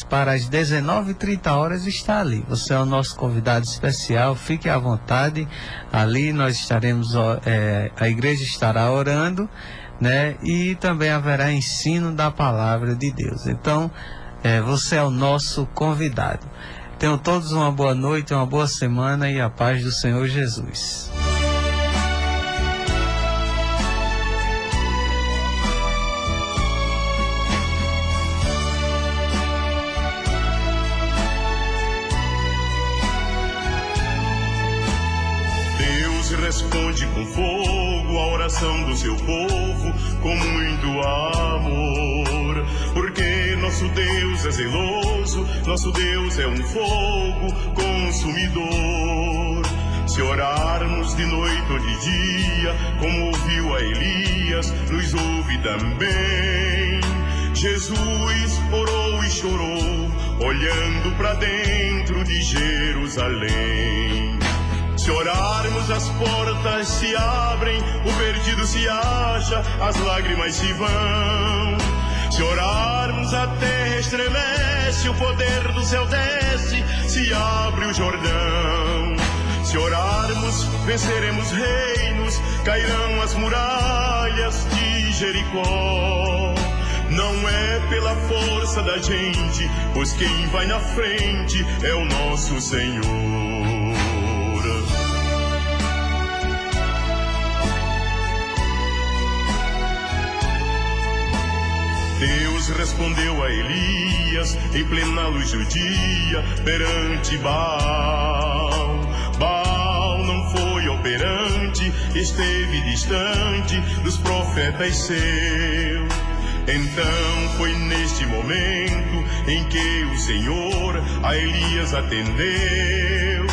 S3: para as 19h30 estar ali. Você é o nosso convidado especial, fique à vontade. Ali nós estaremos, a igreja estará orando, né? E também haverá ensino da palavra de Deus. Então, você é o nosso convidado. Tenham todos uma boa noite, uma boa semana e a paz do Senhor Jesus.
S10: Deus responde com fogo a oração do seu povo com muito amor, porque nosso Deus é zeloso, nosso Deus é um fogo consumidor. Se orarmos de noite ou de dia, como ouviu a Elias, nos ouve também. Jesus orou e chorou, olhando para dentro de Jerusalém. Se orarmos, as portas se abrem, o perdido se acha, as lágrimas se vão. Se orarmos, a terra estremece, o poder do céu desce, se abre o Jordão. Se orarmos, venceremos reinos, cairão as muralhas de Jericó. Não é pela força da gente, pois quem vai na frente é o nosso Senhor. Deus respondeu a Elias em plena luz do dia perante Baal. Baal não foi operante, esteve distante dos profetas seus. Então foi neste momento em que o Senhor a Elias atendeu.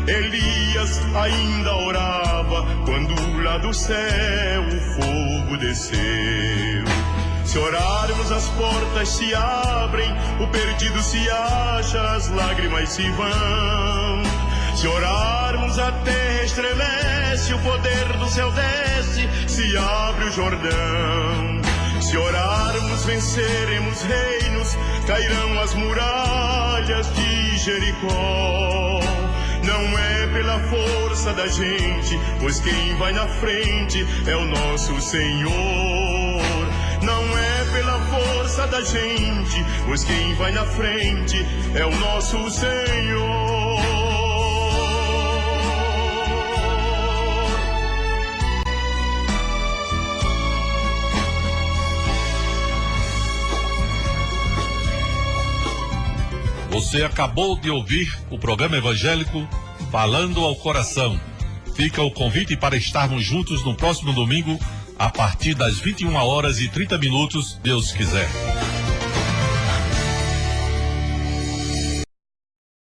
S10: Elias ainda orava quando lá do céu o fogo desceu. Se orarmos, as portas se abrem, o perdido se acha, as lágrimas se vão. Se orarmos, a terra estremece, o poder do céu desce, se abre o Jordão. Se orarmos, venceremos reinos, cairão as muralhas de Jericó. Não é pela força da gente, pois quem vai na frente é o nosso Senhor. Não é pela força da gente, pois quem vai na frente é o nosso Senhor.
S1: Você acabou de ouvir o programa evangélico Falando ao Coração. Fica o convite para estarmos juntos no próximo domingo, a partir das 21h30, Deus quiser.